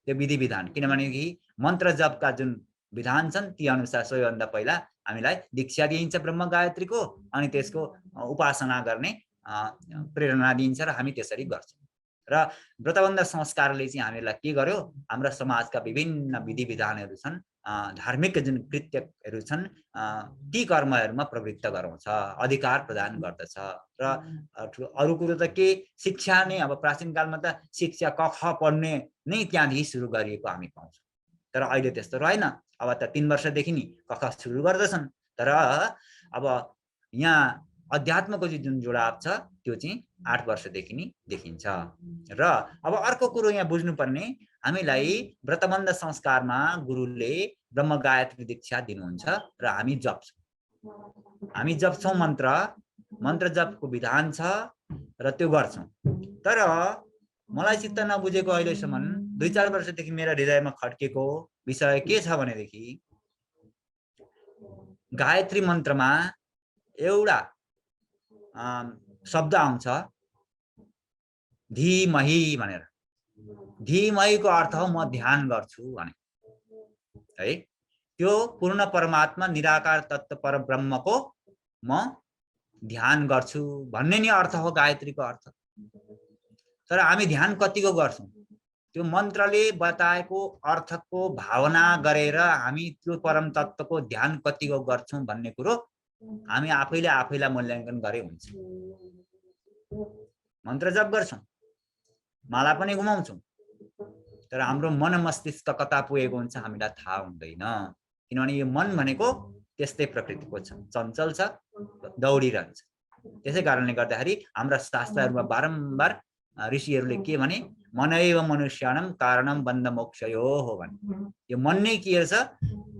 त्यो विधि विधान, किनभने मन्त्र जपका जुन विधान छन् ती अनुसार सबैभन्दा पहिला हामीलाई दीक्षा दिइन्छ ब्रह्म गायत्रीको, अनि त्यसको उपासना गर्ने प्रेरणा दिइन्छ र हामी त्यसरी गर्छौँ। र व्रतबन्ध संस्कारले चाहिँ हामीलाई के गर्यो, हाम्रो समाजका विभिन्न विधि विधानहरू छन्, धार्मिक जुन कृत्यहरू छन् ती कर्महरूमा प्रवृत्त गराउँछ, अधिकार प्रदान गर्दछ। र अरू कुरो त के, शिक्षा नै अब प्राचीन कालमा त शिक्षा क ख पढ्ने नै त्यहाँदेखि सुरु गरिएको हामी पाउँछौँ। तर अहिले त्यस्तो रहेन। अब त 3 वर्षदेखि नि क ख सुरु गर्दछन्। तर अब यहाँ अध्यात्मको जुन जोडाव छ त्यो चाहिँ 8 वर्षदेखि नै देखिन्छ। र अब अर्को कुरो यहाँ बुझ्नुपर्ने, हामीलाई व्रतबन्ध संस्कारमा गुरुले ब्रह्म गायत्री दीक्षा दिनुहुन्छ र हामी जप्छौँ। हामी जप्छौँ मन्त्र जपको विधान छ र त्यो गर्छौँ। तर मलाई चित्त नबुझेको अहिलेसम्म 2-4 वर्षदेखि मेरो हृदयमा खड्केको विषय के छ भनेदेखि गायत्री मन्त्रमा एउटा शब्द आउँछ धीमहि भनेर। धीमहिको अर्थ हो म ध्यान गर्छु भने है। त्यो पूर्ण परमात्मा निराकार तत्त्व परब्रह्मको म ध्यान गर्छु भन्ने नि अर्थ हो गायत्रीको अर्थ। तर हामी ध्यान कतिको गर्छौँ, त्यो मन्त्रले बताएको अर्थको भावना गरेर हामी त्यो परम तत्त्वको ध्यान कतिको गर्छौँ भन्ने कुरो हामी आफैले आफैलाई मूल्याङ्कन गरे हुन्छ। मन्त्र जप गर्छौँ, माला पनि घुमाउँछौँ, तर हाम्रो मन मस्तिष्क कता पुगेको हुन्छ हामीलाई थाहा हुँदैन। किनभने यो मन भनेको त्यस्तै प्रकृतिको छ, चञ्चल छ, दौडिरहन्छ। त्यसै कारणले गर्दाखेरि हाम्रा शास्त्रहरूमा बारम्बार ऋषिहरूले के भने, मनैव मनुष्याणम कारणम बन्ध मोक्षयोः हो भने। यो मन नै के रहेछ?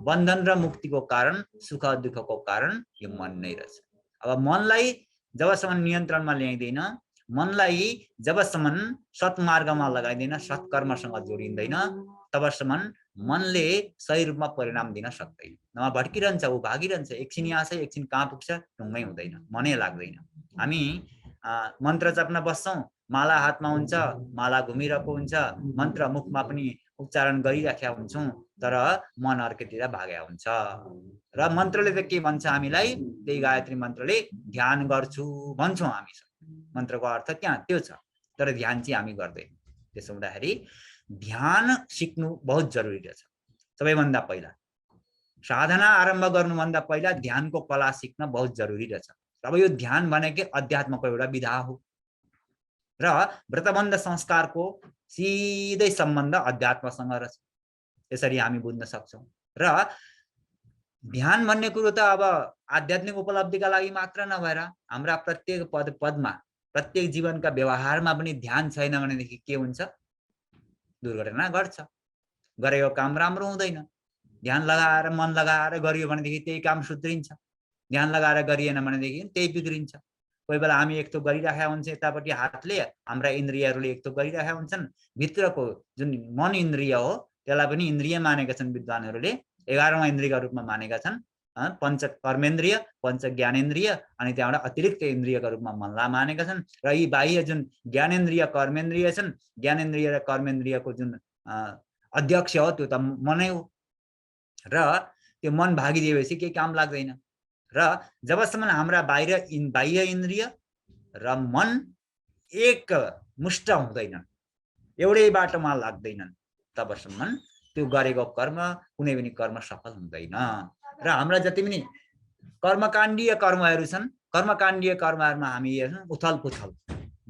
बन्धन र मुक्तिको कारण, सुख दुःखको कारण यो मन नै रहेछ। अब मनलाई जबसम्म नियन्त्रणमा ल्याइँदैन, मनलाई जबसम्म सत्मार्गमा लगाइँदैन, सत्कर्मसँग जोडिँदैन, तबसम्म मनले सही रूपमा परिणाम दिन सक्दैन। नभए भड्किरहन्छ, ऊ भागिरहन्छ, एकछिन यहाँ छ, एकछिन कहाँ पुग्छ ढुङ्गै हुँदैन, मनै लाग्दैन। हामी मन्त्र जप्न बस्छौँ, माला हातमा हुन्छ, माला घुमिरहेको हुन्छ, मन्त्र मुखमा पनि उच्चारण गरिराखेका हुन्छौँ, तर मन अर्कोतिर भाग्या हुन्छ। र मन्त्रले त के भन्छ हामीलाई? त्यही गायत्री मन्त्रले ध्यान गर्छु भन्छौँ हामी। मन्त्रको अर्थ त्यहाँ त्यो छ, तर ध्यान चाहिँ हामी गर्दैनौँ। त्यसो हुँदाखेरि ध्यान सिक्नु बहुत जरुरी रहेछ। सबैभन्दा पहिला साधना आरम्भ गर्नुभन्दा पहिला ध्यानको कला सिक्न बहुत जरुरी रहेछ। अब यो ध्यान भनेकै अध्यात्मको एउटा विधा हो र व्रतबन्ध संस्कारको सिधै सम्बन्ध अध्यात्मसँग रहेछ। यसरी हामी बुझ्न सक्छौँ। र ध्यान भन्ने कुरो त अब आध्यात्मिक उपलब्धिका लागि मात्र नभएर हाम्रा प्रत्येक पदमा, प्रत्येक जीवनका व्यवहारमा पनि ध्यान छैन भनेदेखि के हुन्छ? दुर्घटना घट्छ, गरेको काम राम्रो हुँदैन। ध्यान लगाएर मन लगाएर गरियो भनेदेखि त्यही काम सुध्रिन्छ, ध्यान लगाएर गरिएन भनेदेखि त्यही बिग्रिन्छ। कोही बेला हामी एक थोक गरिराखेका हुन्छ, यतापट्टि हातले हाम्रा इन्द्रियहरूले एक थोक गरिराखेका हुन्छन्, भित्रको जुन मन इन्द्रिय हो त्यसलाई पनि इन्द्रिय मानेका छन् विद्वानहरूले, 11औं इन्द्रियका रूपमा मानेका छन्। पञ्च कर्मेन्द्रिय, पञ्च ज्ञानेन्द्रिय, अनि त्यहाँबाट अतिरिक्त इन्द्रियका रूपमा मनलाई मानेका छन्। र यी बाह्य जुन ज्ञानेन्द्रिय कर्मेन्द्रिय छन्, ज्ञानेन्द्रिय र कर्मेन्द्रियको जुन अध्यक्ष हो त्यो त मनै हो। र त्यो मन भागिदिएपछि केही काम लाग्दैन। र जबसम्म हाम्रा बाह्य इन्द्रिय र मन एक मुष्ट हुँदैनन्, एउटै बाटोमा लाग्दैनन्, तबसम्म त्यो गरेको कर्म कुनै पनि कर्म सफल हुँदैन। र हाम्रा जति पनि कर्मकाण्डीय कर्महरू छन्, कर्मकाण्डीय कर्महरूमा हामी हेर्छौँ उथल पुथल,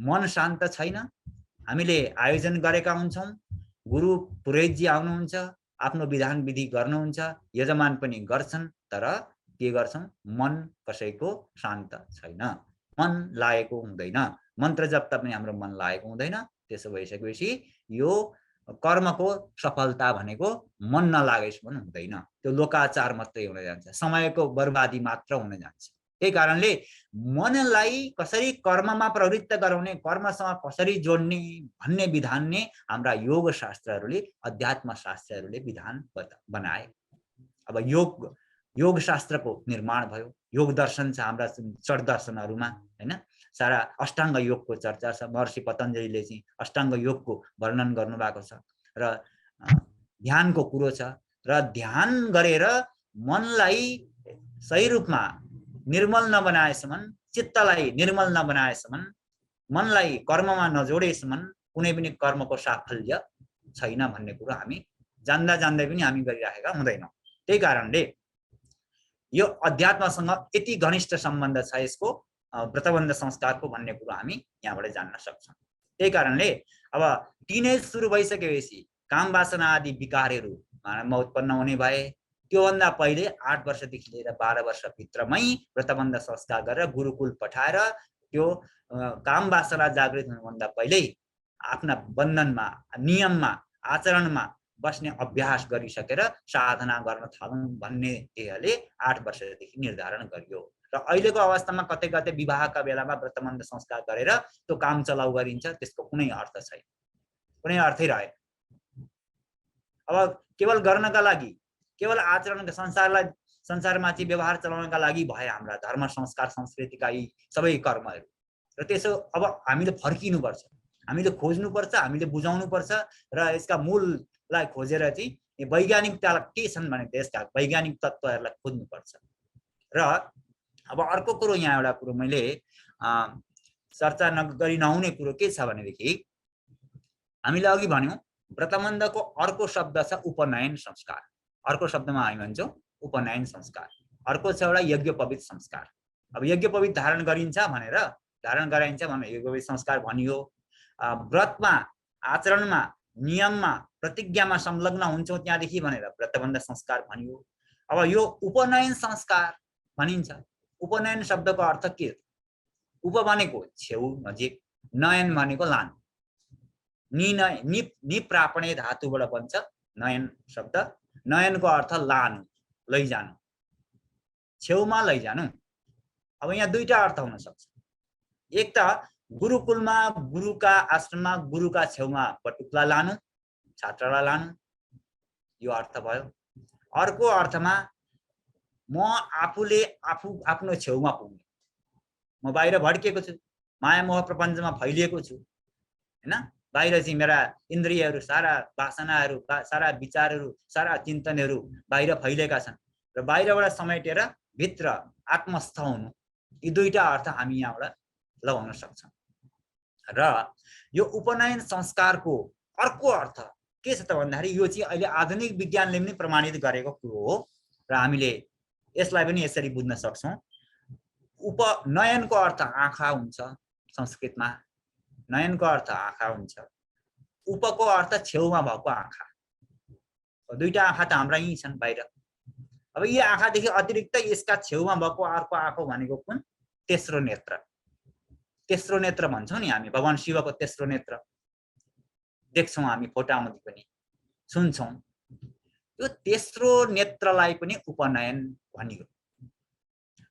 मन शान्त छैन। हामीले आयोजन गरेका हुन्छौँ, गुरु पुरोहितजी आउनुहुन्छ, आफ्नो विधान विधि गर्नुहुन्छ, यजमान पनि गर्छन्, तर के गर्छौँ? मन कसैको शान्त छैन, मन लागेको हुँदैन, मन्त्र जप्दा पनि हाम्रो मन लागेको हुँदैन। त्यसो भइसकेपछि यो कर्मको सफलता भनेको मन नलागेसम्म हुँदैन, त्यो लोकाचार मात्रै हुन जान्छ, समयको बर्बादी मात्र हुन जान्छ। त्यही कारणले मनलाई कसरी कर्ममा प्रवृत्त गराउने, कर्मसँग कसरी जोड्ने भन्ने विधान नै हाम्रा योग शास्त्रहरूले, अध्यात्म शास्त्रहरूले विधान बनाए। अब योग शास्त्रको निर्माण भयो, योग दर्शन छ हाम्रा षड दर्शनहरूमा, हैन? सारा अष्टाङ्ग योगको चर्चा छ। महर्षि पतञ्जलिले चाहिँ अष्टाङ्ग योगको वर्णन गर्नुभएको छ र ध्यानको कुरो छ। र ध्यान गरेर मनलाई सही रूपमा निर्मल नबनाएसम्म, चित्तलाई निर्मल नबनाएसम्म, मनलाई कर्ममा नजोडेसम्म कुनै पनि कर्मको साफल्य छैन भन्ने कुरो हामी जान्दा जान्दै पनि हामी गरिराखेका हुँदैनौँ। त्यही कारणले यो अध्यात्मसँग यति घनिष्ठ सम्बन्ध छ यसको व्रतबन्ध संस्कारको भन्ने कुरो हामी यहाँबाट जान्न सक्छौँ। त्यही कारणले अब टिनेज सुरु भइसकेपछि काम वासना आदि विकारहरू मानवमा उत्पन्न हुने भए त्योभन्दा पहिले 8 वर्षदेखि लिएर 12 वर्षभित्रमै व्रतबन्ध संस्कार गरेर गुरुकुल पठाएर त्यो काम वासना जागृत हुनुभन्दा पहिल्यै आफ्ना बन्धनमा, नियममा, आचरणमा बस्ने अभ्यास गरिसकेर साधना गर्न थालौँ भन्ने ध्येयले 8 वर्षदेखि निर्धारण गरियो। र अहिलेको अवस्थामा कतै कतै विवाहका बेलामा व्रतबन्ध संस्कार गरेर त्यो काम चलाउ गरिन्छ, त्यसको कुनै अर्थ छैन, कुनै अर्थै रहेन। अब केवल गर्नका लागि, केवल आचरणका, संसारमा चाहिँ व्यवहार चलाउनका लागि भए हाम्रा धर्म संस्कार संस्कृतिका यी सबै कर्महरू। र त्यसो अब हामीले फर्किनुपर्छ, हामीले खोज्नुपर्छ, हामीले बुझाउनुपर्छ र यसका मूललाई खोजेर चाहिँ वैज्ञानिकता के छन् भने त्यसका वैज्ञानिक तत्त्वहरूलाई खोज्नुपर्छ। र अब अर्को कुरो, यहाँ एउटा कुरो मैले चर्चा नगरी नहुने कुरो के छ भनेदेखि हामीले अघि भन्यौँ व्रतबन्धको अर्को शब्द छ उपनयन संस्कार। अर्को शब्दमा हामी भन्छौँ उपनयन संस्कार। अर्को छ एउटा यज्ञोपवीत संस्कार। अब यज्ञोपवीत धारण गरिन्छ भनेर, धारण गराइन्छ भनेर यज्ञोपवीत संस्कार भनियो। व्रतमा आचरणमा, नियममा, प्रतिज्ञामा संलग्न हुन्छौँ त्यहाँदेखि भनेर व्रतबन्ध संस्कार भनियो। अब यो उपनयन संस्कार भनिन्छ। उपनयन शब्दको अर्थ के? उप भनेको छेउ नजिक, नयन भनेको लानु। निप्रापणे धातुबाट बन्छ नयन शब्द। नयनको अर्थ लानु, लैजानु, छेउमा लैजानु। अब यहाँ दुईटा अर्थ हुन सक्छ। एक त गुरुकुलमा, गुरुका आश्रममा, गुरुका छेउमा बटुक्ला लानु, छात्रलाई लानु, यो अर्थ भयो। अर्को अर्थमा म आफूले आफ्नो छेउमा पुग्ने, म बाहिर भड्किएको छु, माया मोह प्रपञ्चमा फैलिएको छु हैन। बाहिर चाहिँ मेरा इन्द्रियहरू, सारा वासनाहरू, सारा विचारहरू, सारा चिन्तनहरू बाहिर फैलिएका छन् र बाहिरबाट समेटेर भित्र आत्मस्थ हुनु, यी दुईटा अर्थ हामी यहाँबाट लगाउन सक्छौँ। र यो उपनयन संस्कारको अर्को अर्थ के छ त भन्दाखेरि यो चाहिँ अहिले आधुनिक विज्ञानले पनि प्रमाणित गरेको कुरो हो र हामीले यसलाई पनि यसरी बुझ्न सक्छौँ। उपनयनको अर्थ आँखा हुन्छ संस्कृतमा, नयनको अर्थ आँखा हुन्छ, उपको अर्थ छेउमा भएको आँखा। दुईटा आँखा त हाम्रा यहीँ छन् बाहिर। अब यी आँखादेखि अतिरिक्त यसका छेउमा भएको अर्को आँखा भनेको कुन? तेस्रो नेत्र। तेस्रो नेत्र भन्छौँ नि हामी, भगवान शिवको तेस्रो नेत्र देख्छौँ हामी फोटामा पनि, सुन्छौँ। यो तेस्रो नेत्रलाई पनि उपनयन भनियो।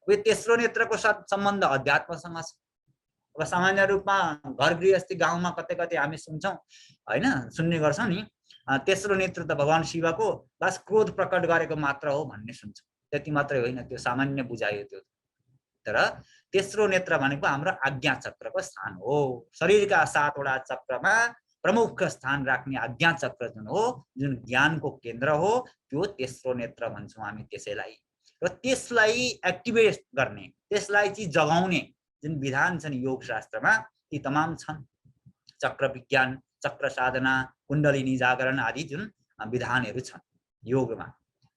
यो तेस्रो नेत्रको साथ सम्बन्ध अध्यात्मसँग छ। अब सामान्य रूपमा घर गृहस्थी गाउँमा कतै कतै हामी सुन्छौँ हैन, सुन्ने गर्छौँ नि, तेस्रो नेत्र त भगवान शिवको बस क्रोध प्रकट गरेको मात्र हो भन्ने सुन्छौँ। त्यति मात्रै होइन, त्यो सामान्य बुझाइयो त्यो। तर तेस्रो नेत्र भनेको हाम्रो आज्ञा चक्रको स्थान हो। शरीरका 7 वटा चक्रमा प्रमुख स्थान राख्ने आज्ञा चक्र जुन हो, जुन ज्ञानको केन्द्र हो, त्यो तेस्रो नेत्र भन्छौँ हामी त्यसैलाई। र त्यसलाई एक्टिभेट गर्ने, त्यसलाई चाहिँ जगाउने जुन विधान छन् योग शास्त्रमा ती तमाम छन्। चक्र विज्ञान, चक्र साधना, कुण्डलिनी जागरण आदि जुन विधानहरू छन् योगमा,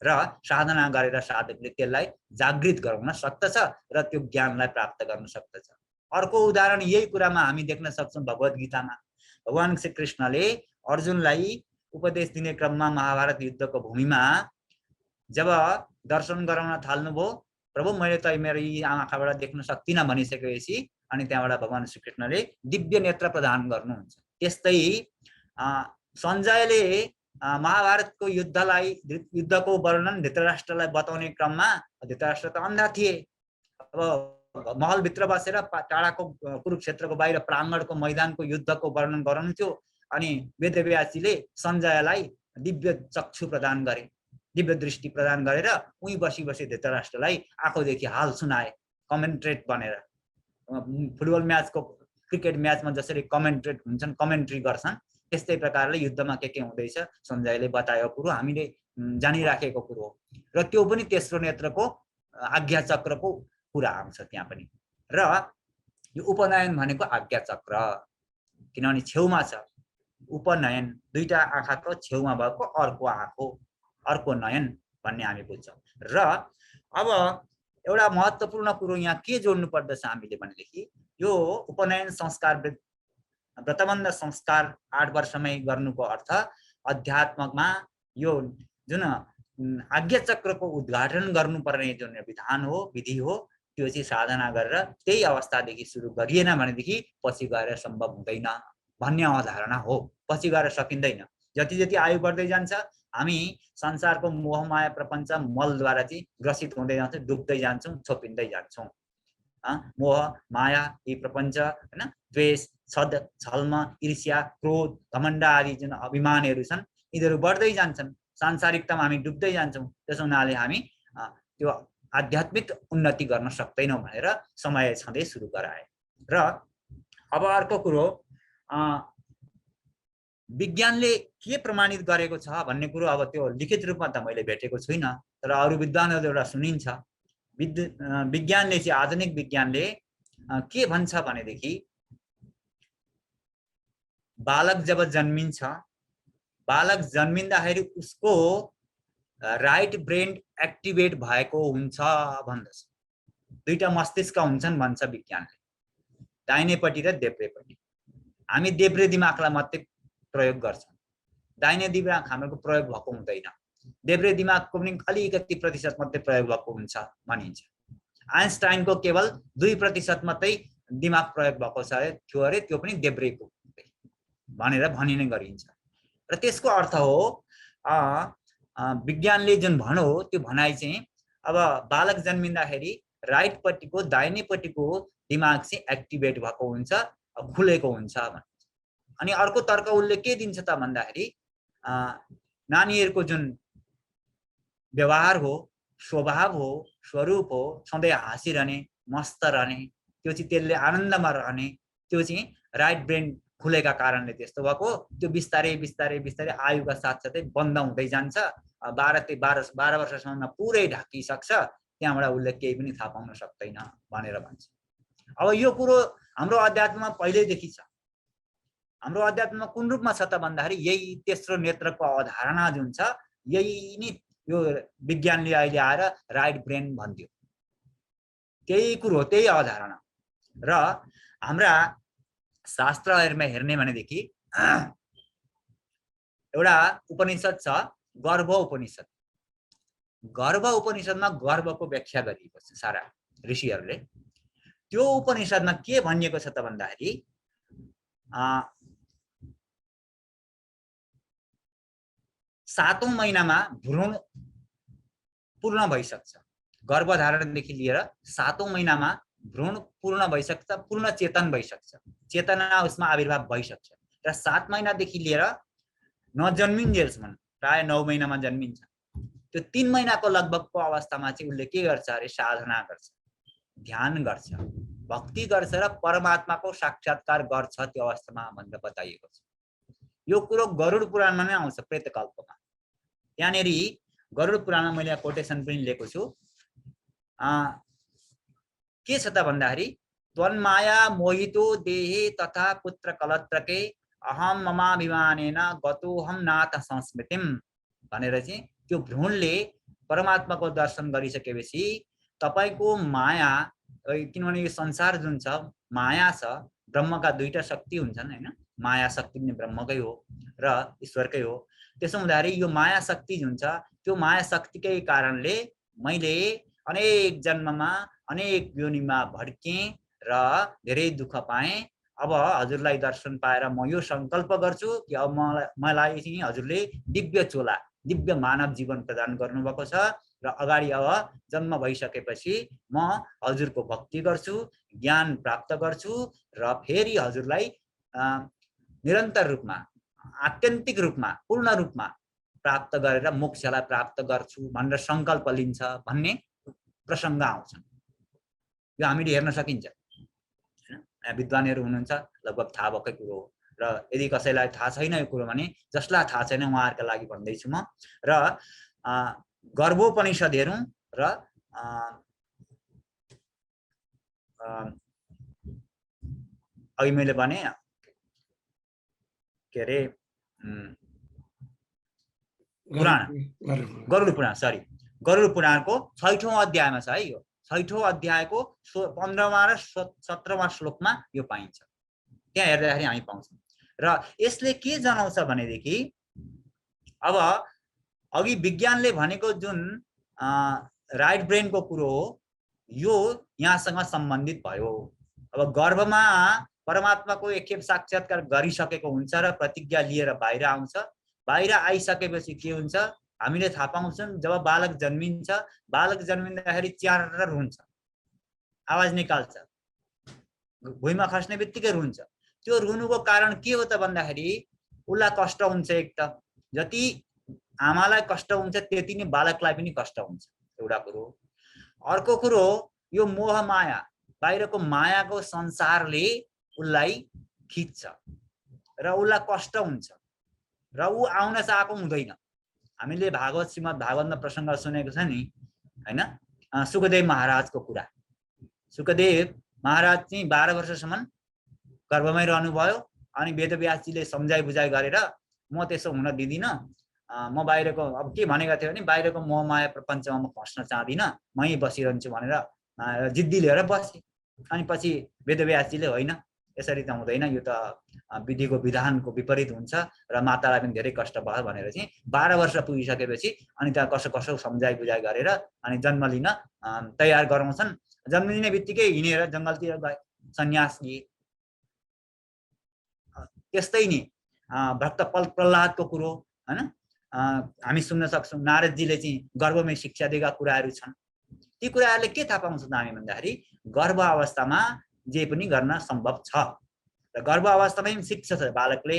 र साधना गरेर साधकले त्यसलाई जागृत गराउन सक्दछ र त्यो ज्ञानलाई प्राप्त गर्न सक्दछ। अर्को उदाहरण यही कुरामा हामी देख्न सक्छौँ भगवत गीतामा। भगवान श्री कृष्णले अर्जुनलाई उपदेश दिने क्रममा महाभारत युद्धको भूमिमा जब दर्शन गराउन थाल्नुभयो, प्रभु मैले त मेरो यी आँखाबाट देख्न सक्दिनँ भनिसकेपछि अनि त्यहाँबाट भगवान श्री कृष्णले दिव्य नेत्र प्रदान गर्नुहुन्छ। त्यस्तै सञ्जयले महाभारतको युद्धको वर्णन धृतराष्ट्रलाई बताउने क्रममा, धृतराष्ट्र त अन्धा थिए, अब महलभित्र बसेर टाढाको कुरुक्षेत्रको बाहिर प्राङ्गणको मैदानको युद्धको वर्णन गराउनु थियो। अनि वेदव्यासजीले सञ्जयलाई दिव्य चक्षु प्रदान गरे, दिव्य दृष्टि प्रदान गरेर उही बसी बसी धृतराष्ट्रलाई आँखोदेखि हाल सुनाए, कमेन्ट्रेट बनेर। फुटबल म्याचको, क्रिकेट म्याचमा जसरी कमेन्ट्रेट हुन्छन्, कमेन्ट्री गर्छन्, त्यस्तै प्रकारले युद्धमा के हुँदैछ सञ्जयले बताएको कुरो हामीले जानिराखेको कुरो हो। र त्यो पनि तेस्रो नेत्रको आज्ञा चक्रको कुरा आउँछ त्यहाँ पनि। र यो उपनयन भनेको आज्ञा चक्र, किनभने छेउमा छ। उपनयन दुईटा आँखाको छेउमा भएको अर्को आँखो, अर्को नयन भन्ने हामी बुझ्छौँ। र अब एउटा महत्त्वपूर्ण कुरो यहाँ के जोड्नु पर्दछ हामीले भनेदेखि, यो उपनयन संस्कार, व्रतबन्ध संस्कार 8 वर्षमै गर्नुको अर्थ अध्यात्ममा यो जुन आज्ञा चक्रको उद्घाटन गर्नुपर्ने जुन विधान हो, विधि हो, त्यो चाहिँ साधना गरेर त्यही अवस्थादेखि सुरु गरिएन भनेदेखि पछि गएर सम्भव हुँदैन भन्ने अवधारणा हो। पछि गएर सकिँदैन। जति जति आयु बढ्दै जान्छ हामी संसारको मोहमाया प्रपञ्च मलद्वारा चाहिँ ग्रसित हुँदै जान्छौँ, डुब्दै जान्छौँ, छोपिँदै जान्छौँ। मोह माया यी प्रपञ्च हैन, द्वेष, छल्म, ईर्ष्या, क्रोध, घमण्ड आदि जुन अभिमानहरू छन् यिनीहरू बढ्दै जान्छन्। सांसारिकतामा हामी डुब्दै जान्छौँ। त्यसो हुनाले हामी त्यो आध्यात्मिक उन्नति गर्न सक्दैनौँ भनेर समय छँदै सुरु गराए। र अब अर्को कुरो, विज्ञानले के प्रमाणित गरेको छ भन्ने कुरो अब त्यो लिखित रूपमा त मैले भेटेको छुइनँ, तर अरू विद्वानहरूले एउटा सुनिन्छ। विज्ञानले चाहिँ, आधुनिक विज्ञानले के भन्छ भनेदेखि, बालक जब जन्मिन्छ, बालक जन्मिँदाखेरि उसको राइट ब्रेन एक्टिभेट भएको हुन्छ भन्दछ। दुईटा मस्तिष्क हुन्छन् भन्छ विज्ञानले, दाहिनेपट्टि र देब्रेपट्टि। हामी देब्रे दिमागलाई मात्रै प्रयोग गर्छन्, दाहिने दिमाग हाम्रो प्रयोग भएको हुँदैन, देब्रे दिमागको पनि अलिकति प्रतिशत मात्रै प्रयोग भएको हुन्छ भनिन्छ। आइन्स्टाइनको केवल 2% मात्रै दिमाग प्रयोग भएको थियो अरे, त्यो पनि देब्रेको भनेर भनिने गरिन्छ। र त्यसको अर्थ हो विज्ञानले जुन भनो त्यो भनाइ चाहिँ अब बालक जन्मिँदाखेरि राइटपट्टिको दाहिनेपट्टिको दिमाग चाहिँ एक्टिभेट भएको हुन्छ, खुलेको हुन्छ भन्छ। अनि अर्को तर्क उसले के दिन्छ त भन्दाखेरि नानीहरूको जुन व्यवहार हो, स्वभाव हो, स्वरूप हो, सधैँ हाँसिरहने, मस्त रहने, त्यो चाहिँ त्यसले आनन्दमा रहने, त्यो चाहिँ राइट ब्रेन खुलेका कारणले त्यस्तो भएको। त्यो बिस्तारै बिस्तारै बिस्तारै आयुका साथसाथै बन्द हुँदै जान्छ। 12 वर्षसम्म पुरै ढाकिसक्छ, त्यहाँबाट उसले केही पनि थाहा पाउन सक्दैन भनेर भन्छ। अब यो कुरो हाम्रो अध्यात्ममा पहिल्यैदेखि छ। हाम्रो अध्यात्ममा कुन रूपमा छ त भन्दाखेरि यही तेस्रो नेत्रको अवधारणा जुन छ, यही नै यो विज्ञानले अहिले आएर राइट ब्रेन भन्दियो, त्यही कुरो, त्यही अवधारणा। र हाम्रा शास्त्रहरूमा हेर्ने भनेदेखि एउटा उपनिषद छ, गर्भ उपनिषद। गर्भ उपनिषदमा गर्भको व्याख्या गरिएको छ सारा ऋषिहरूले। त्यो उपनिषदमा के भनिएको छ त भन्दाखेरि 7औं महिनामा भ्रूण पूर्ण भइसक्छ। गर्भधारणदेखि लिएर 7औं महिनामा भ्रूण पूर्ण भइसक्छ, पूर्ण चेतन भइसक्छ, चेतना उसमा आविर्भाव भइसक्छ। र 7 महिनादेखि लिएर नजन्मिन्जेलसम्म प्राय 9 महिनामा जन्मिन्छ। त्यो 3 महिनाको लगभगको अवस्थामा चाहिँ उसले के गर्छ अरे, साधना गर्छ, ध्यान गर्छ, भक्ति गर्छ र परमात्माको साक्षात्कार गर्छ त्यो अवस्थामा भनेर बताइएको छ। यो कुरो गरुड पुराणमा नै आउँछ, प्रेतकल्पमा। त्यहाँनेरि गरुड पुराणमा मैले कोटेसन पनि लिएको छु। के छ त भन्दाखेरि त्वन्माया मोहितो देहे तथा पुत्र कलत्रके अहम ममाभिमानेन गतोहम नाथ संस्मृतिम भनेर चाहिँ त्यो भ्रूणले परमात्माको दर्शन गरिसकेपछि तपाईको माया, किनभने यो संसार जुन छ माया छ, ब्रह्मका दुईटा शक्ति हुन्छन् हैन, माया शक्ति पनि ब्रह्मकै हो र ईश्वरकै हो। त्यसो हुँदाखेरि यो माया शक्ति जुन छ, त्यो माया शक्तिकै कारणले मैले अनेक जन्ममा अनेक योनिमा भड्केँ र धेरै दुःख पाएँ। अब हजुरलाई दर्शन पाएर म यो संकल्प गर्छु कि अब मलाई चाहिँ हजुरले दिव्य चोला, दिव्य मानव जीवन प्रदान गर्नुभएको छ र अगाडि अब जन्म भइसकेपछि म हजुरको भक्ति गर्छु, ज्ञान प्राप्त गर्छु र फेरि हजुरलाई निरन्तर रूपमा, आत्यन्तिक रूपमा, पूर्ण रूपमा प्राप्त गरेर मोक्षलाई प्राप्त गर्छु भनेर संकल्प लिन्छ भन्ने प्रसङ्ग आउँछ। यो हामीले हेर्न सकिन्छ। विद्वानहरू हुनुहुन्छ, लगभग थाहा भएकै कुरो हो। र यदि कसैलाई थाहा छैन यो कुरो भने, जसलाई थाहा छैन उहाँहरूका लागि भन्दैछु म। र गर्भोपनिषद हेरौँ र अघि मैले भने के अरे पुराण, गरुड पुराण, सरी, गरुड पुराणको 6औं अध्यायमा छ है। यो 6औं अध्यायको 15वां र 17वां श्लोकमा यो पाइन्छ। त्यहाँ हेर्दाखेरि हामी पाउँछौँ। र यसले के जनाउँछ भनेदेखि अब अघि विज्ञानले भनेको जुन राइट ब्रेनको कुरो हो, यो यहाँसँग सम्बन्धित भयो। अब गर्भमा परमात्माको एकखेप साक्षात्कार गरिसकेको हुन्छ र प्रतिज्ञा लिएर बाहिर आउँछ। बाहिर आइसकेपछि के हुन्छ हामीले थाहा पाउँछौँ, जब बालक जन्मिन्छ, बालक जन्मिँदाखेरि च्यार रुन्छ, आवाज निकाल्छ, भुइँमा खस्ने बित्तिकै रुन्छ। त्यो रुनुको कारण के हो त भन्दाखेरि उसलाई कष्ट हुन्छ। एक त जति आमालाई कष्ट हुन्छ त्यति नै बालकलाई पनि कष्ट हुन्छ, एउटा कुरो। अर्को कुरो यो मोह माया, बाहिरको मायाको संसारले उसलाई खिच्छ र उसलाई कष्ट हुन्छ र ऊ आउन चाहेको हुँदैन। हामीले भागवत, श्रीमद् भागवतमा प्रसङ्ग सुनेको छ नि हैन, सुखदेव महाराजको कुरा। सुखदेव महाराज चाहिँ 12 वर्षसम्म गर्भमै रहनुभयो। अनि वेदव्यासजीले सम्झाइ बुझाइ गरेर म त्यसो हुन दिदिनँ, म बाहिरको, अब के भनेको थियो भने बाहिरको मोह माया प्रपञ्चमा म फस्न चाहदिनँ, मै बसिरहन्छु भनेर जिद्दी लिएर बसे। अनि पछि वेदव्यासजीले होइन, यसरी त हुँदैन, यो त विधिको विधानको विपरीत हुन्छ र मातालाई पनि धेरै कष्ट भयो भनेर चाहिँ 12 वर्ष पुगिसकेपछि अनि त्यहाँ कसो कसो सम्झाइ बुझाइ गरेर अनि जन्म लिन तयार गराउँछन्। जन्म लिने बित्तिकै हिँडेर जङ्गलतिर गए, सन्यास लिए। त्यस्तै नि भक्त प्रह्लादको कुरो हैन, हामी सुन्न सक्छौँ। नारदजीले चाहिँ गर्भमै शिक्षा दिएका कुराहरू छन्। ती कुराहरूले के थाहा पाउँछ त हामी भन्दाखेरि गर्भ अवस्थामा जे पनि गर्न सम्भव छ र गर्भ अवस्थामै शिक्षा छ। बालकले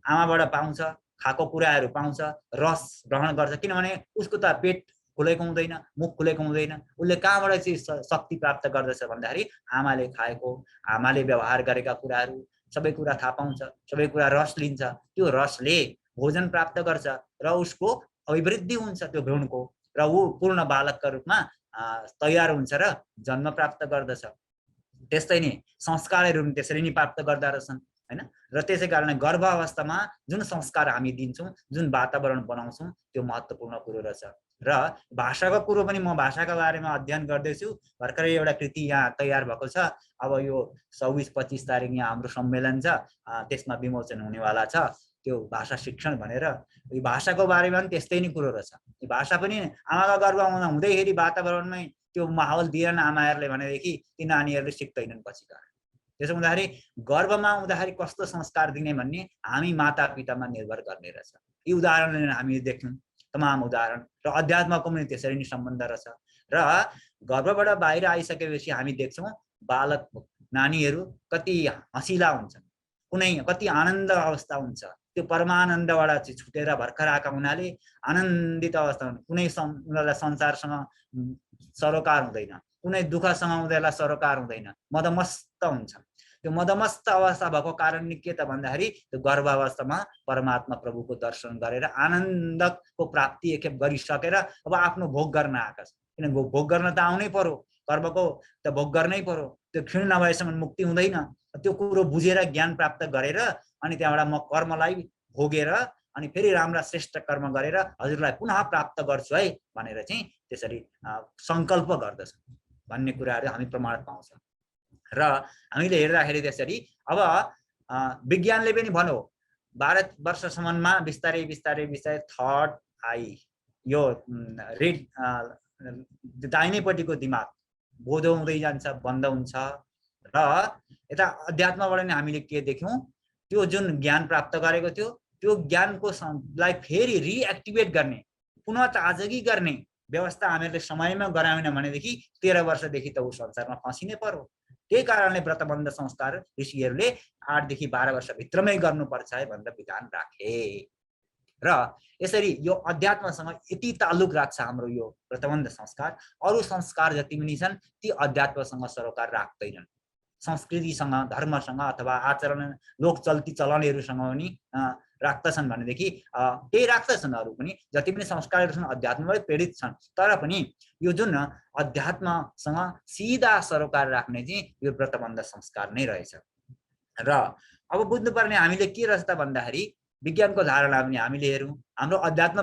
आमाबाट पाउँछ, खाएको कुराहरू पाउँछ, रस ग्रहण गर्छ। किनभने उसको त पेट खुलेको हुँदैन, मुख खुलेको हुँदैन, उसले कहाँबाट चाहिँ शक्ति प्राप्त गर्दछ भन्दाखेरि आमाले खाएको, आमाले व्यवहार गरेका कुराहरू सबै कुरा थाहा पाउँछ, सबै कुरा रस लिन्छ। त्यो रसले भोजन प्राप्त गर्छ र उसको अभिवृद्धि हुन्छ त्यो भ्रूणको, र ऊ पूर्ण बालकका रूपमा तयार हुन्छ र जन्म प्राप्त गर्दछ। त्यस्तै नै संस्कारहरू पनि त्यसरी नै प्राप्त गर्दा रहेछन् हैन। र त्यसै कारणले गर्भ अवस्थामा जुन संस्कार हामी दिन्छौँ, जुन वातावरण बनाउँछौँ, त्यो महत्त्वपूर्ण कुरो रहेछ। र भाषाको कुरो पनि म भाषाका बारेमा अध्ययन गर्दैछु। भर्खरै एउटा कृति यहाँ तयार भएको छ। अब यो 24-25 तारिक यहाँ हाम्रो सम्मेलन छ, त्यसमा विमोचन हुनेवाला छ, त्यो भाषा शिक्षण भनेर। यो भाषाको बारेमा पनि त्यस्तै नै कुरो रहेछ। यो भाषा पनि आमाको गर्भमा हुँदैखेरि वातावरणमै त्यो माहौल दिएन आमाहरूले भनेदेखि ती नानीहरूले सिक्दैनन् पछि गएर। त्यसो हुँदाखेरि गर्भमा हुँदाखेरि कस्तो संस्कार दिने भन्ने हामी माता पितामा निर्भर गर्ने रहेछ। यी उदाहरणले हामी देख्यौँ, तमाम उदाहरण। र अध्यात्मको पनि त्यसरी नै सम्बन्ध रहेछ। र गर्भबाट बाहिर आइसकेपछि हामी देख्छौँ बालक नानीहरू कति हँसिला हुन्छन्, कुनै कति आनन्द अवस्था हुन्छ। त्यो परमानन्दबाट चाहिँ छुटेर भर्खर आएका हुनाले आनन्दित अवस्था हुन्छ। कुनै उनीहरूलाई संसारसँग सरोकार हुँदैन, कुनै दुःखसँग उनीहरूलाई सरोकार हुँदैन, मदमस्त हुन्छ। त्यो मदमस्त अवस्था भएको कारण के त भन्दाखेरि त्यो गर्भ अवस्थामा परमात्मा प्रभुको दर्शन गरेर आनन्दको प्राप्ति एकखेप गरिसकेर अब आफ्नो भोग गर्न आएका छन्। किन भोग गर्न त आउनै पर्यो, कर्मको त भोग गर्नै पर्यो। त्यो क्षीण नभएसम्म मुक्ति हुँदैन। त्यो कुरो बुझेर ज्ञान प्राप्त गरेर अनि त्यहाँबाट म कर्मलाई भोगेर अनि फेरि राम्रा श्रेष्ठ कर्म गरेर हजुरलाई पुनः प्राप्त गर्छु है भनेर चाहिँ त्यसरी सङ्कल्प गर्दछ भन्ने कुराहरू हामी प्रमाण पाउँछौँ। र हामीले हेर्दाखेरि त्यसरी अब विज्ञानले पनि भन्यो 12 वर्षसम्ममा बिस्तारै बिस्तारै बिस्तारै थर्ड आई, यो रेड दाहिनेपट्टिको दिमाग बोधो हुँदै जान्छ, बन्द हुन्छ। र यता अध्यात्मबाट नै हामीले के देख्यौँ, त्यो जुन ज्ञान प्राप्त गरेको थियो त्यो ज्ञानको लाई फेरि रिएक्टिभेट गर्ने, पुनः ताजगी गर्ने व्यवस्था हामीहरूले समयमा गराएन भनेदेखि 13 वर्षदेखि त ऊ संसारमा फसिनै पर्यो। त्यही कारणले व्रतबन्ध संस्कार ऋषिहरूले 8 देखि 12 वर्षभित्रमै गर्नुपर्छ है भनेर विधान राखे। र यसरी यो अध्यात्मसँग यति ताल्लुक राख्छ हाम्रो यो व्रतबन्ध संस्कार। अरू संस्कार जति पनि छन् ती अध्यात्मसँग सरोकार राख्दैनन्। संस्कृतिसँग, धर्मसँग अथवा आचरण लोक चल्ती चलनहरूसँग पनि राख्दछन् भनेदेखि त्यही राख्दछन्। अरू पनि जति पनि संस्कारहरू छन् अध्यात्ममै प्रेरित छन्, तर पनि यो जुन अध्यात्मसँग सिधा सरोकार राख्ने चाहिँ यो व्रतबन्ध संस्कार नै रहेछ। र अब बुझ्नुपर्ने हामीले के रहेछ त भन्दाखेरि विज्ञानको धारणा पनि हामीले हेरौँ, हाम्रो अध्यात्म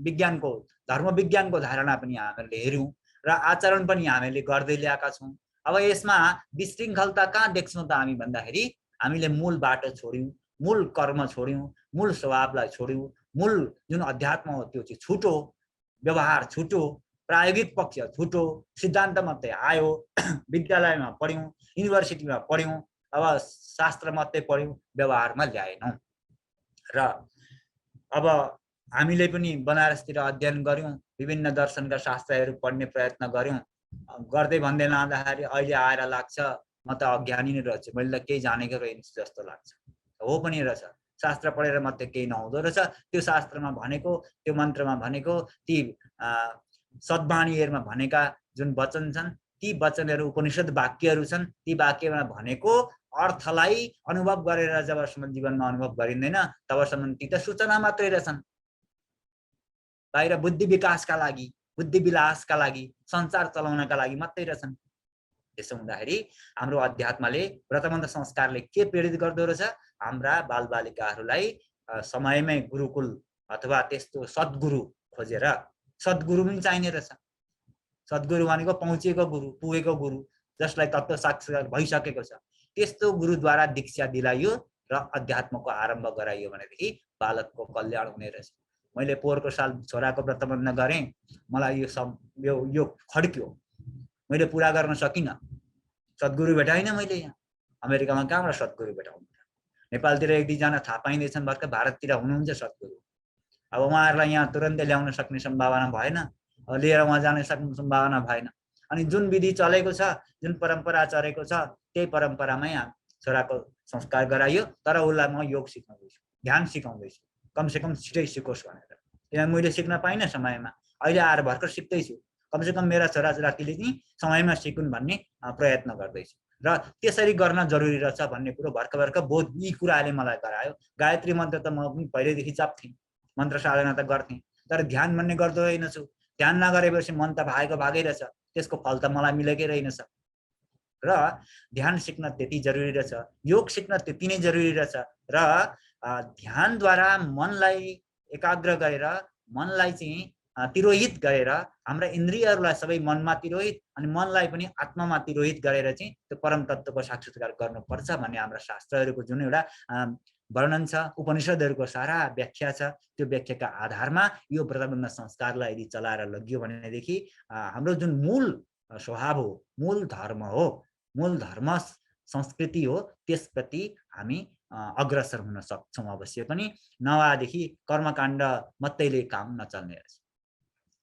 विज्ञानको धर्म विज्ञानको धारणा पनि हामीले हेरौँ, र आचरण पनि हामीले गर्दै ल्याएका छौँ। अब यसमा विशृङ्खलता कहाँ देख्छौँ त हामी भन्दाखेरि हामीले मूल बाटो छोड्यौँ, मूल कर्म छोड्यौँ, मूल स्वभावलाई छोड्यौँ, मूल जुन अध्यात्म हो त्यो चाहिँ छुटो, व्यवहार छुटो, प्रायोगिक पक्ष छुटो, सिद्धान्त मात्रै आयो। विद्यालयमा पढ्यौँ, युनिभर्सिटीमा पढ्यौँ, अब शास्त्र मात्रै पढ्यौँ, व्यवहारमा ल्याएनौँ। र अब हामीले पनि बनारसतिर अध्ययन गऱ्यौँ, विभिन्न दर्शनका शास्त्रहरू पढ्ने प्रयत्न गऱ्यौँ। गर्दै भन्दै लाँदाखेरि अहिले आएर लाग्छ म त अज्ञानी नै रहेछु, मैले त केही जानेको रहेछु जस्तो लाग्छ। हो पनि रहेछ, शास्त्र पढेर मात्रै केही नहुँदो रहेछ। त्यो शास्त्रमा भनेको, त्यो मन्त्रमा भनेको, ती सद्वाणीहरूमा भनेका जुन वचन छन्, ती वचनहरू उपनिषद वाक्यहरू छन्, ती वाक्यमा भनेको अर्थलाई अनुभव गरेर जबसम्म जीवनमा अनुभव गरिँदैन तबसम्म ती त सूचना मात्रै रहेछन्। बाहिर बुद्धि विकासका लागि, बुद्धि विलासका लागि, संसार चलाउनका लागि मात्रै रहेछन्। त्यसो हुँदाखेरि हाम्रो अध्यात्मले व्रतबन्ध संस्कारले के प्रेरित गर्दो रहेछ, हाम्रा बालबालिकाहरूलाई समयमै गुरुकुल अथवा त्यस्तो सद्गुरु खोजेर, सद्गुरु पनि चाहिने रहेछ। सद्गुरु भनेको पहुँचेको गुरु, पुगेको गुरु, जसलाई तत्त्व साक्षात्कार भइसकेको छ। त्यस्तो गुरुद्वारा दीक्षा दिलाइयो र अध्यात्मको आरम्भ गराइयो भनेदेखि बालकको कल्याण हुने रहेछ। मैले पोहोरको साल छोराको व्रतबन्ध गरेँ, मलाई यो खड्क्यो, मैले पुरा गर्न सकिनँ। सद्गुरु भेटाइनँ मैले। यहाँ अमेरिकामा कहाँबाट सद्गुरु भेटाउनु? नेपालतिर एक दुईजना थाहा पाइँदैछन्, भर्खर भारततिर हुनुहुन्छ सद्गुरु। अब उहाँहरूलाई यहाँ तुरन्तै ल्याउन सक्ने सम्भावना भएन, लिएर उहाँ जान सक्ने सम्भावना भएन। अनि जुन विधि चलेको छ, जुन परम्परा चलेको छ, त्यही परम्परामै छोराको संस्कार गराइयो। तर उसलाई म योग सिकाउँदैछु, ध्यान सिकाउँदैछु, कमसेकम छिटै सिकोस् भनेर। किनभने मैले सिक्न पाइनँ समयमा, अहिले आएर भर्खर सिक्दैछु। कमसेकम मेरा छोराछोरीले चाहिँ समयमा सिकुन् भन्ने प्रयत्न गर्दैछु र त्यसरी गर्न जरुरी रहेछ भन्ने कुरो भर्खर बोध यी कुराले मलाई गरायो। गायत्री मन्त्र त म पनि पहिल्यैदेखि जप्थेँ, मन्त्र साधना त गर्थेँ, तर ध्यान भन्ने गर्दो रहेनछु। ध्यान नगरेपछि मन त भागेको भागै रहेछ, त्यसको फल त मलाई मिलेकै रहेनछ। र ध्यान सिक्न त्यति जरुरी रहेछ, योग सिक्न त्यति नै जरुरी रहेछ। र ध्यानद्वारा मनलाई एकाग्र गरेर, मनलाई चाहिँ तिरोहित गरेर, हाम्रा इन्द्रियहरूलाई सबै मनमा तिरोहित अनि मनलाई पनि आत्मामा तिरोहित गरेर चाहिँ त्यो परम तत्त्वको साक्षात्कार गर्नुपर्छ भन्ने हाम्रा शास्त्रहरूको जुन एउटा वर्णन छ, उपनिषदहरूको सारा व्याख्या छ, त्यो व्याख्याका आधारमा यो व्रतबन्ध संस्कारलाई यदि चलाएर लगियो भनेदेखि हाम्रो जुन मूल स्वभाव हो, मूल धर्म हो, मूल धर्म संस्कृति हो, त्यसप्रति हामी अग्रसर हुन सक्छौँ अवश्य पनि। नभएदेखि कर्मकाण्ड मात्रैले काम नचल्ने रहेछ।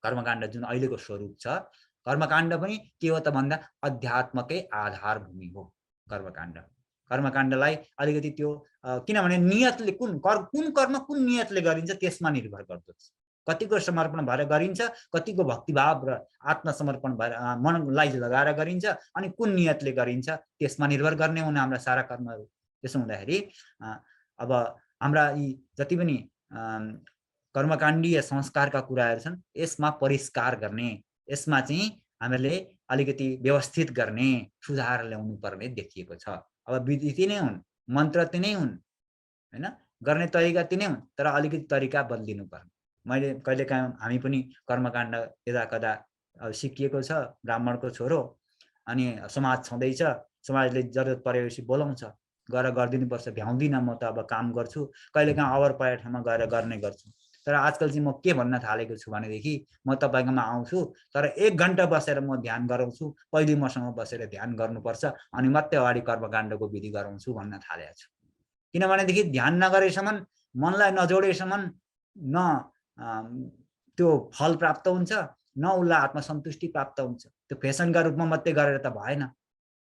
कर्मकाण्ड जुन अहिलेको स्वरूप छ, कर्मकाण्ड पनि के हो त भन्दा अध्यात्मकै आधारभूमि हो कर्मकाण्ड। कर्मकाण्डलाई अलिकति त्यो किनभने नियतले कुन कर्म कुन नियतले गरिन्छ त्यसमा निर्भर गर्दछ। कतिको समर्पण भएर गरिन्छ, कतिको भक्तिभाव र आत्मसमर्पण भएर मनलाई लगाएर गरिन्छ, अनि कुन नियतले गरिन्छ त्यसमा निर्भर गर्ने हुन् हाम्रा सारा कर्महरू। त्यसो हुँदाखेरि अब हाम्रा यी जति पनि कर्मकाण्डीय संस्कारका कुराहरू छन्, यसमा परिष्कार गर्ने, यसमा चाहिँ हामीले अलिकति व्यवस्थित गर्ने, सुधार ल्याउनु पर्ने देखिएको छ। अब विधि तिनै हुन्, मन्त्र तिनै हुन्, हैन, गर्ने तरिका तिनै हुन्, तर अलिकति तरिका बदलिनु पर्ने। मैले कहिलेकाहीँ हामी पनि कर्मकाण्ड यदा कदा सिकिएको छ, ब्राह्मणको छोरो, अनि समाज छँदैछ, समाजले जरुरत परेपछि बोलाउँछ, गएर गरिदिनुपर्छ, भ्याउँदिनँ म त अब काम गर्छु, कहिलेकाहीँ अवर परेको ठाउँमा गएर गर्ने गर्छु। तर आजकल चाहिँ म के भन्न थालेको छु भनेदेखि म तपाईँकोमा आउँछु, तर 1 घन्टा बसेर म ध्यान गराउँछु, पहिले मसँग बसेर ध्यान गर्नुपर्छ, अनि मात्रै अगाडि कर्मकाण्डको विधि गराउँछु भन्न थालेको छु। किनभनेदेखि ध्यान नगरेसम्म, मनलाई नजोडेसम्म न त्यो फल प्राप्त हुन्छ, न उसलाई आत्मसन्तुष्टि प्राप्त हुन्छ। त्यो फेसनका रूपमा मात्रै गरेर त भएन।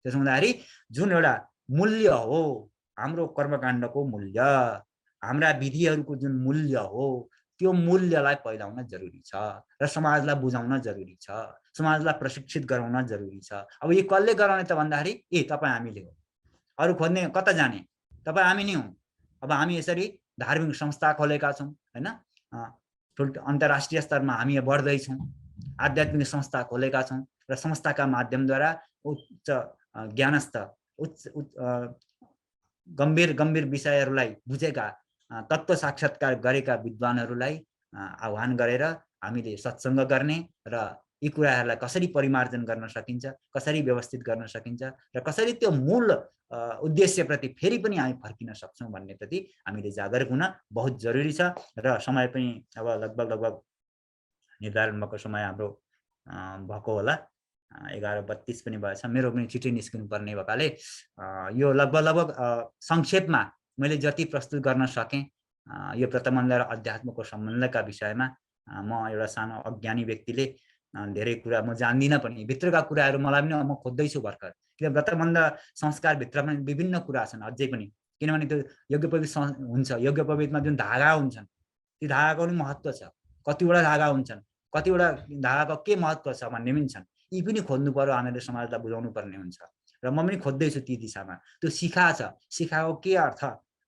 त्यसो हुँदाखेरि जुन एउटा मूल्य हो, हाम्रो कर्मकाण्डको मूल्य, हाम्रा विधिहरूको जुन मूल्य हो, त्यो मूल्यलाई फैलाउन जरुरी छ र समाजलाई बुझाउन जरुरी छ, समाजलाई प्रशिक्षित गराउन जरुरी छ। अब यो कसले गराउने त भन्दाखेरि तपाईँ हामीले हो। अरू खोज्ने कता जाने? तपाईँ हामी नै हौँ। अब हामी यसरी धार्मिक संस्था खोलेका छौँ, हैन, अन्तर्राष्ट्रिय स्तरमा हामी बढ्दैछौँ, आध्यात्मिक संस्था खोलेका छौँ र संस्थाका माध्यमद्वारा उच्च ज्ञानस्थ, गम्भीर विषयहरूलाई बुझेका, तत्त्व साक्षात्कार गरेका विद्वानहरूलाई आह्वान गरेर हामीले सत्सङ्ग गर्ने र यी कुराहरूलाई कसरी परिमार्जन गर्न सकिन्छ, कसरी व्यवस्थित गर्न सकिन्छ र कसरी त्यो मूल उद्देश्यप्रति फेरि पनि हामी फर्किन सक्छौँ भन्नेप्रति हामीले जागरुक हुन बहुत जरुरी छ। र समय पनि अब लगभग निर्धारण भएको समय हाम्रो भएको होला, 11:32 पनि भएछ। मेरो पनि छिटै निस्किनु पर्ने भएकाले यो लगभग संक्षेपमा मैले जति प्रस्तुत गर्न सकेँ यो व्रतबन्ध र अध्यात्मको सम्बन्धका विषयमा। म एउटा सानो अज्ञानी व्यक्तिले धेरै कुरा म जान्दिनँ पनि, भित्रका कुराहरू मलाई पनि म खोज्दैछु भर्खर। किन व्रतबन्ध संस्कारभित्र पनि विभिन्न कुरा छन् अझै पनि, किनभने त्यो यज्ञोपवीत हुन्छ, यज्ञोपवीतमा जुन धागा हुन्छन् ती धागाको पनि महत्त्व छ। कतिवटा धागा हुन्छन्, कतिवटा धागाको के महत्त्व छ भन्ने पनि छन्, यी पनि खोज्नु पर्यो, हामीले समाजलाई बुझाउनु पर्ने हुन्छ। र म पनि खोज्दैछु ती दिशामा। त्यो शिखा छ, शिखाको के अर्थ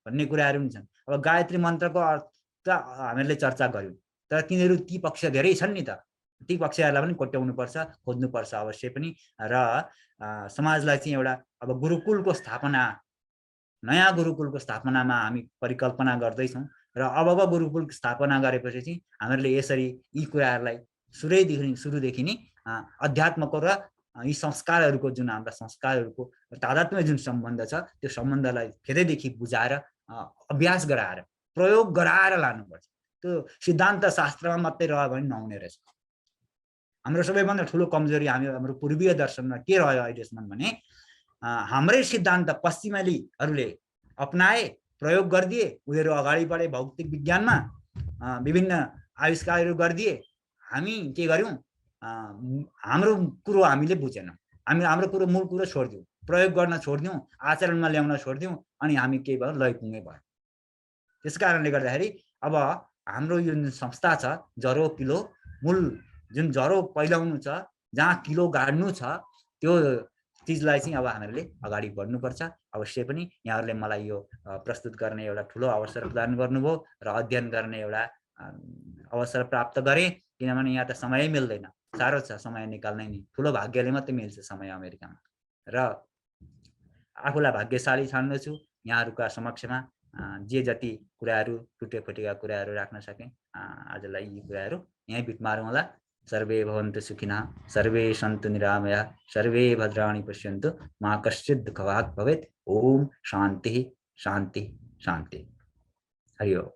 भन्ने कुराहरू पनि छन्। अब गायत्री मन्त्रको अर्थ त हामीले चर्चा गऱ्यौँ, तर तिनीहरू ती पक्ष धेरै छन् नि त, ती पक्षहरूलाई पनि कोट्याउनुपर्छ, खोज्नुपर्छ अवश्य पनि। र समाजलाई चाहिँ एउटा अब गुरुकुलको स्थापना, नयाँ गुरुकुलको स्थापनामा हामी परिकल्पना गर्दैछौँ र अबको गुरुकुल स्थापना गरेपछि चाहिँ हामीहरूले यसरी यी कुराहरूलाई सुरुदेखि नै अध्यात्मको र यी संस्कारहरूको जुन हाम्रा संस्कारहरूको तादात्म्य जुन सम्बन्ध छ त्यो सम्बन्धलाई फेदैदेखि बुझाएर अभ्यास गराएर प्रयोग गराएर लानुपर्छ। त्यो सिद्धान्त शास्त्रमा मात्रै रह्यो भने नहुने रहेछ। हाम्रो सबैभन्दा ठुलो कमजोरी हाम्रो पूर्वीय दर्शनमा के रह्यो अहिलेसम्म भने हाम्रै सिद्धान्त पश्चिमेलीहरूले अपनाए, प्रयोग गरिदिए, उनीहरू अगाडि बढे भौतिक विज्ञानमा, विभिन्न आविष्कारहरू गरिदिए, हामी के गर्यौँ, हाम्रो कुरो हामीले बुझेनौँ, हाम्रो कुरो मूल कुरो छोडिदिउँ, प्रयोग गर्न छोडिदिउँ, आचरणमा ल्याउन छोडिदिउँ, अनि हामी के भयो, लैपुङ्गे भयो। त्यस कारणले गर्दाखेरि अब हाम्रो यो जुन संस्था छ, जरो किलो मूल जुन जरो पहिलाउनु छ, जहाँ किलो गाड्नु छ, त्यो चिजलाई चाहिँ अब हामीहरूले अगाडि बढ्नुपर्छ। अवश्य पनि यहाँहरूले मलाई यो प्रस्तुत गर्ने एउटा ठुलो अवसर प्रदान गर्नुभयो र अध्ययन गर्ने एउटा अवसर प्राप्त गरेँ। किनभने यहाँ त समय मिल्दैन, साह्रो छ समय निकाल्नै नि, ठुलो भाग्यले मात्रै मिल्छ समय अमेरिकामा। र आफूलाई भाग्यशाली ठान्दछु यहाँहरूका समक्षमा जे जति कुराहरू टुटेफुटेका कुराहरू राख्न सकेँ। आजलाई यी कुराहरू यहीँ बिट मारौँ होला। सर्वे भवन्तु सुखिनः, सर्वे सन्तु निरामयाः, सर्वे भद्राणि पश्यन्तु, मा कश्चित् दुःखभाग् भवेत्। ओम शान्ति शान्ति शान्ति। हरि ओम।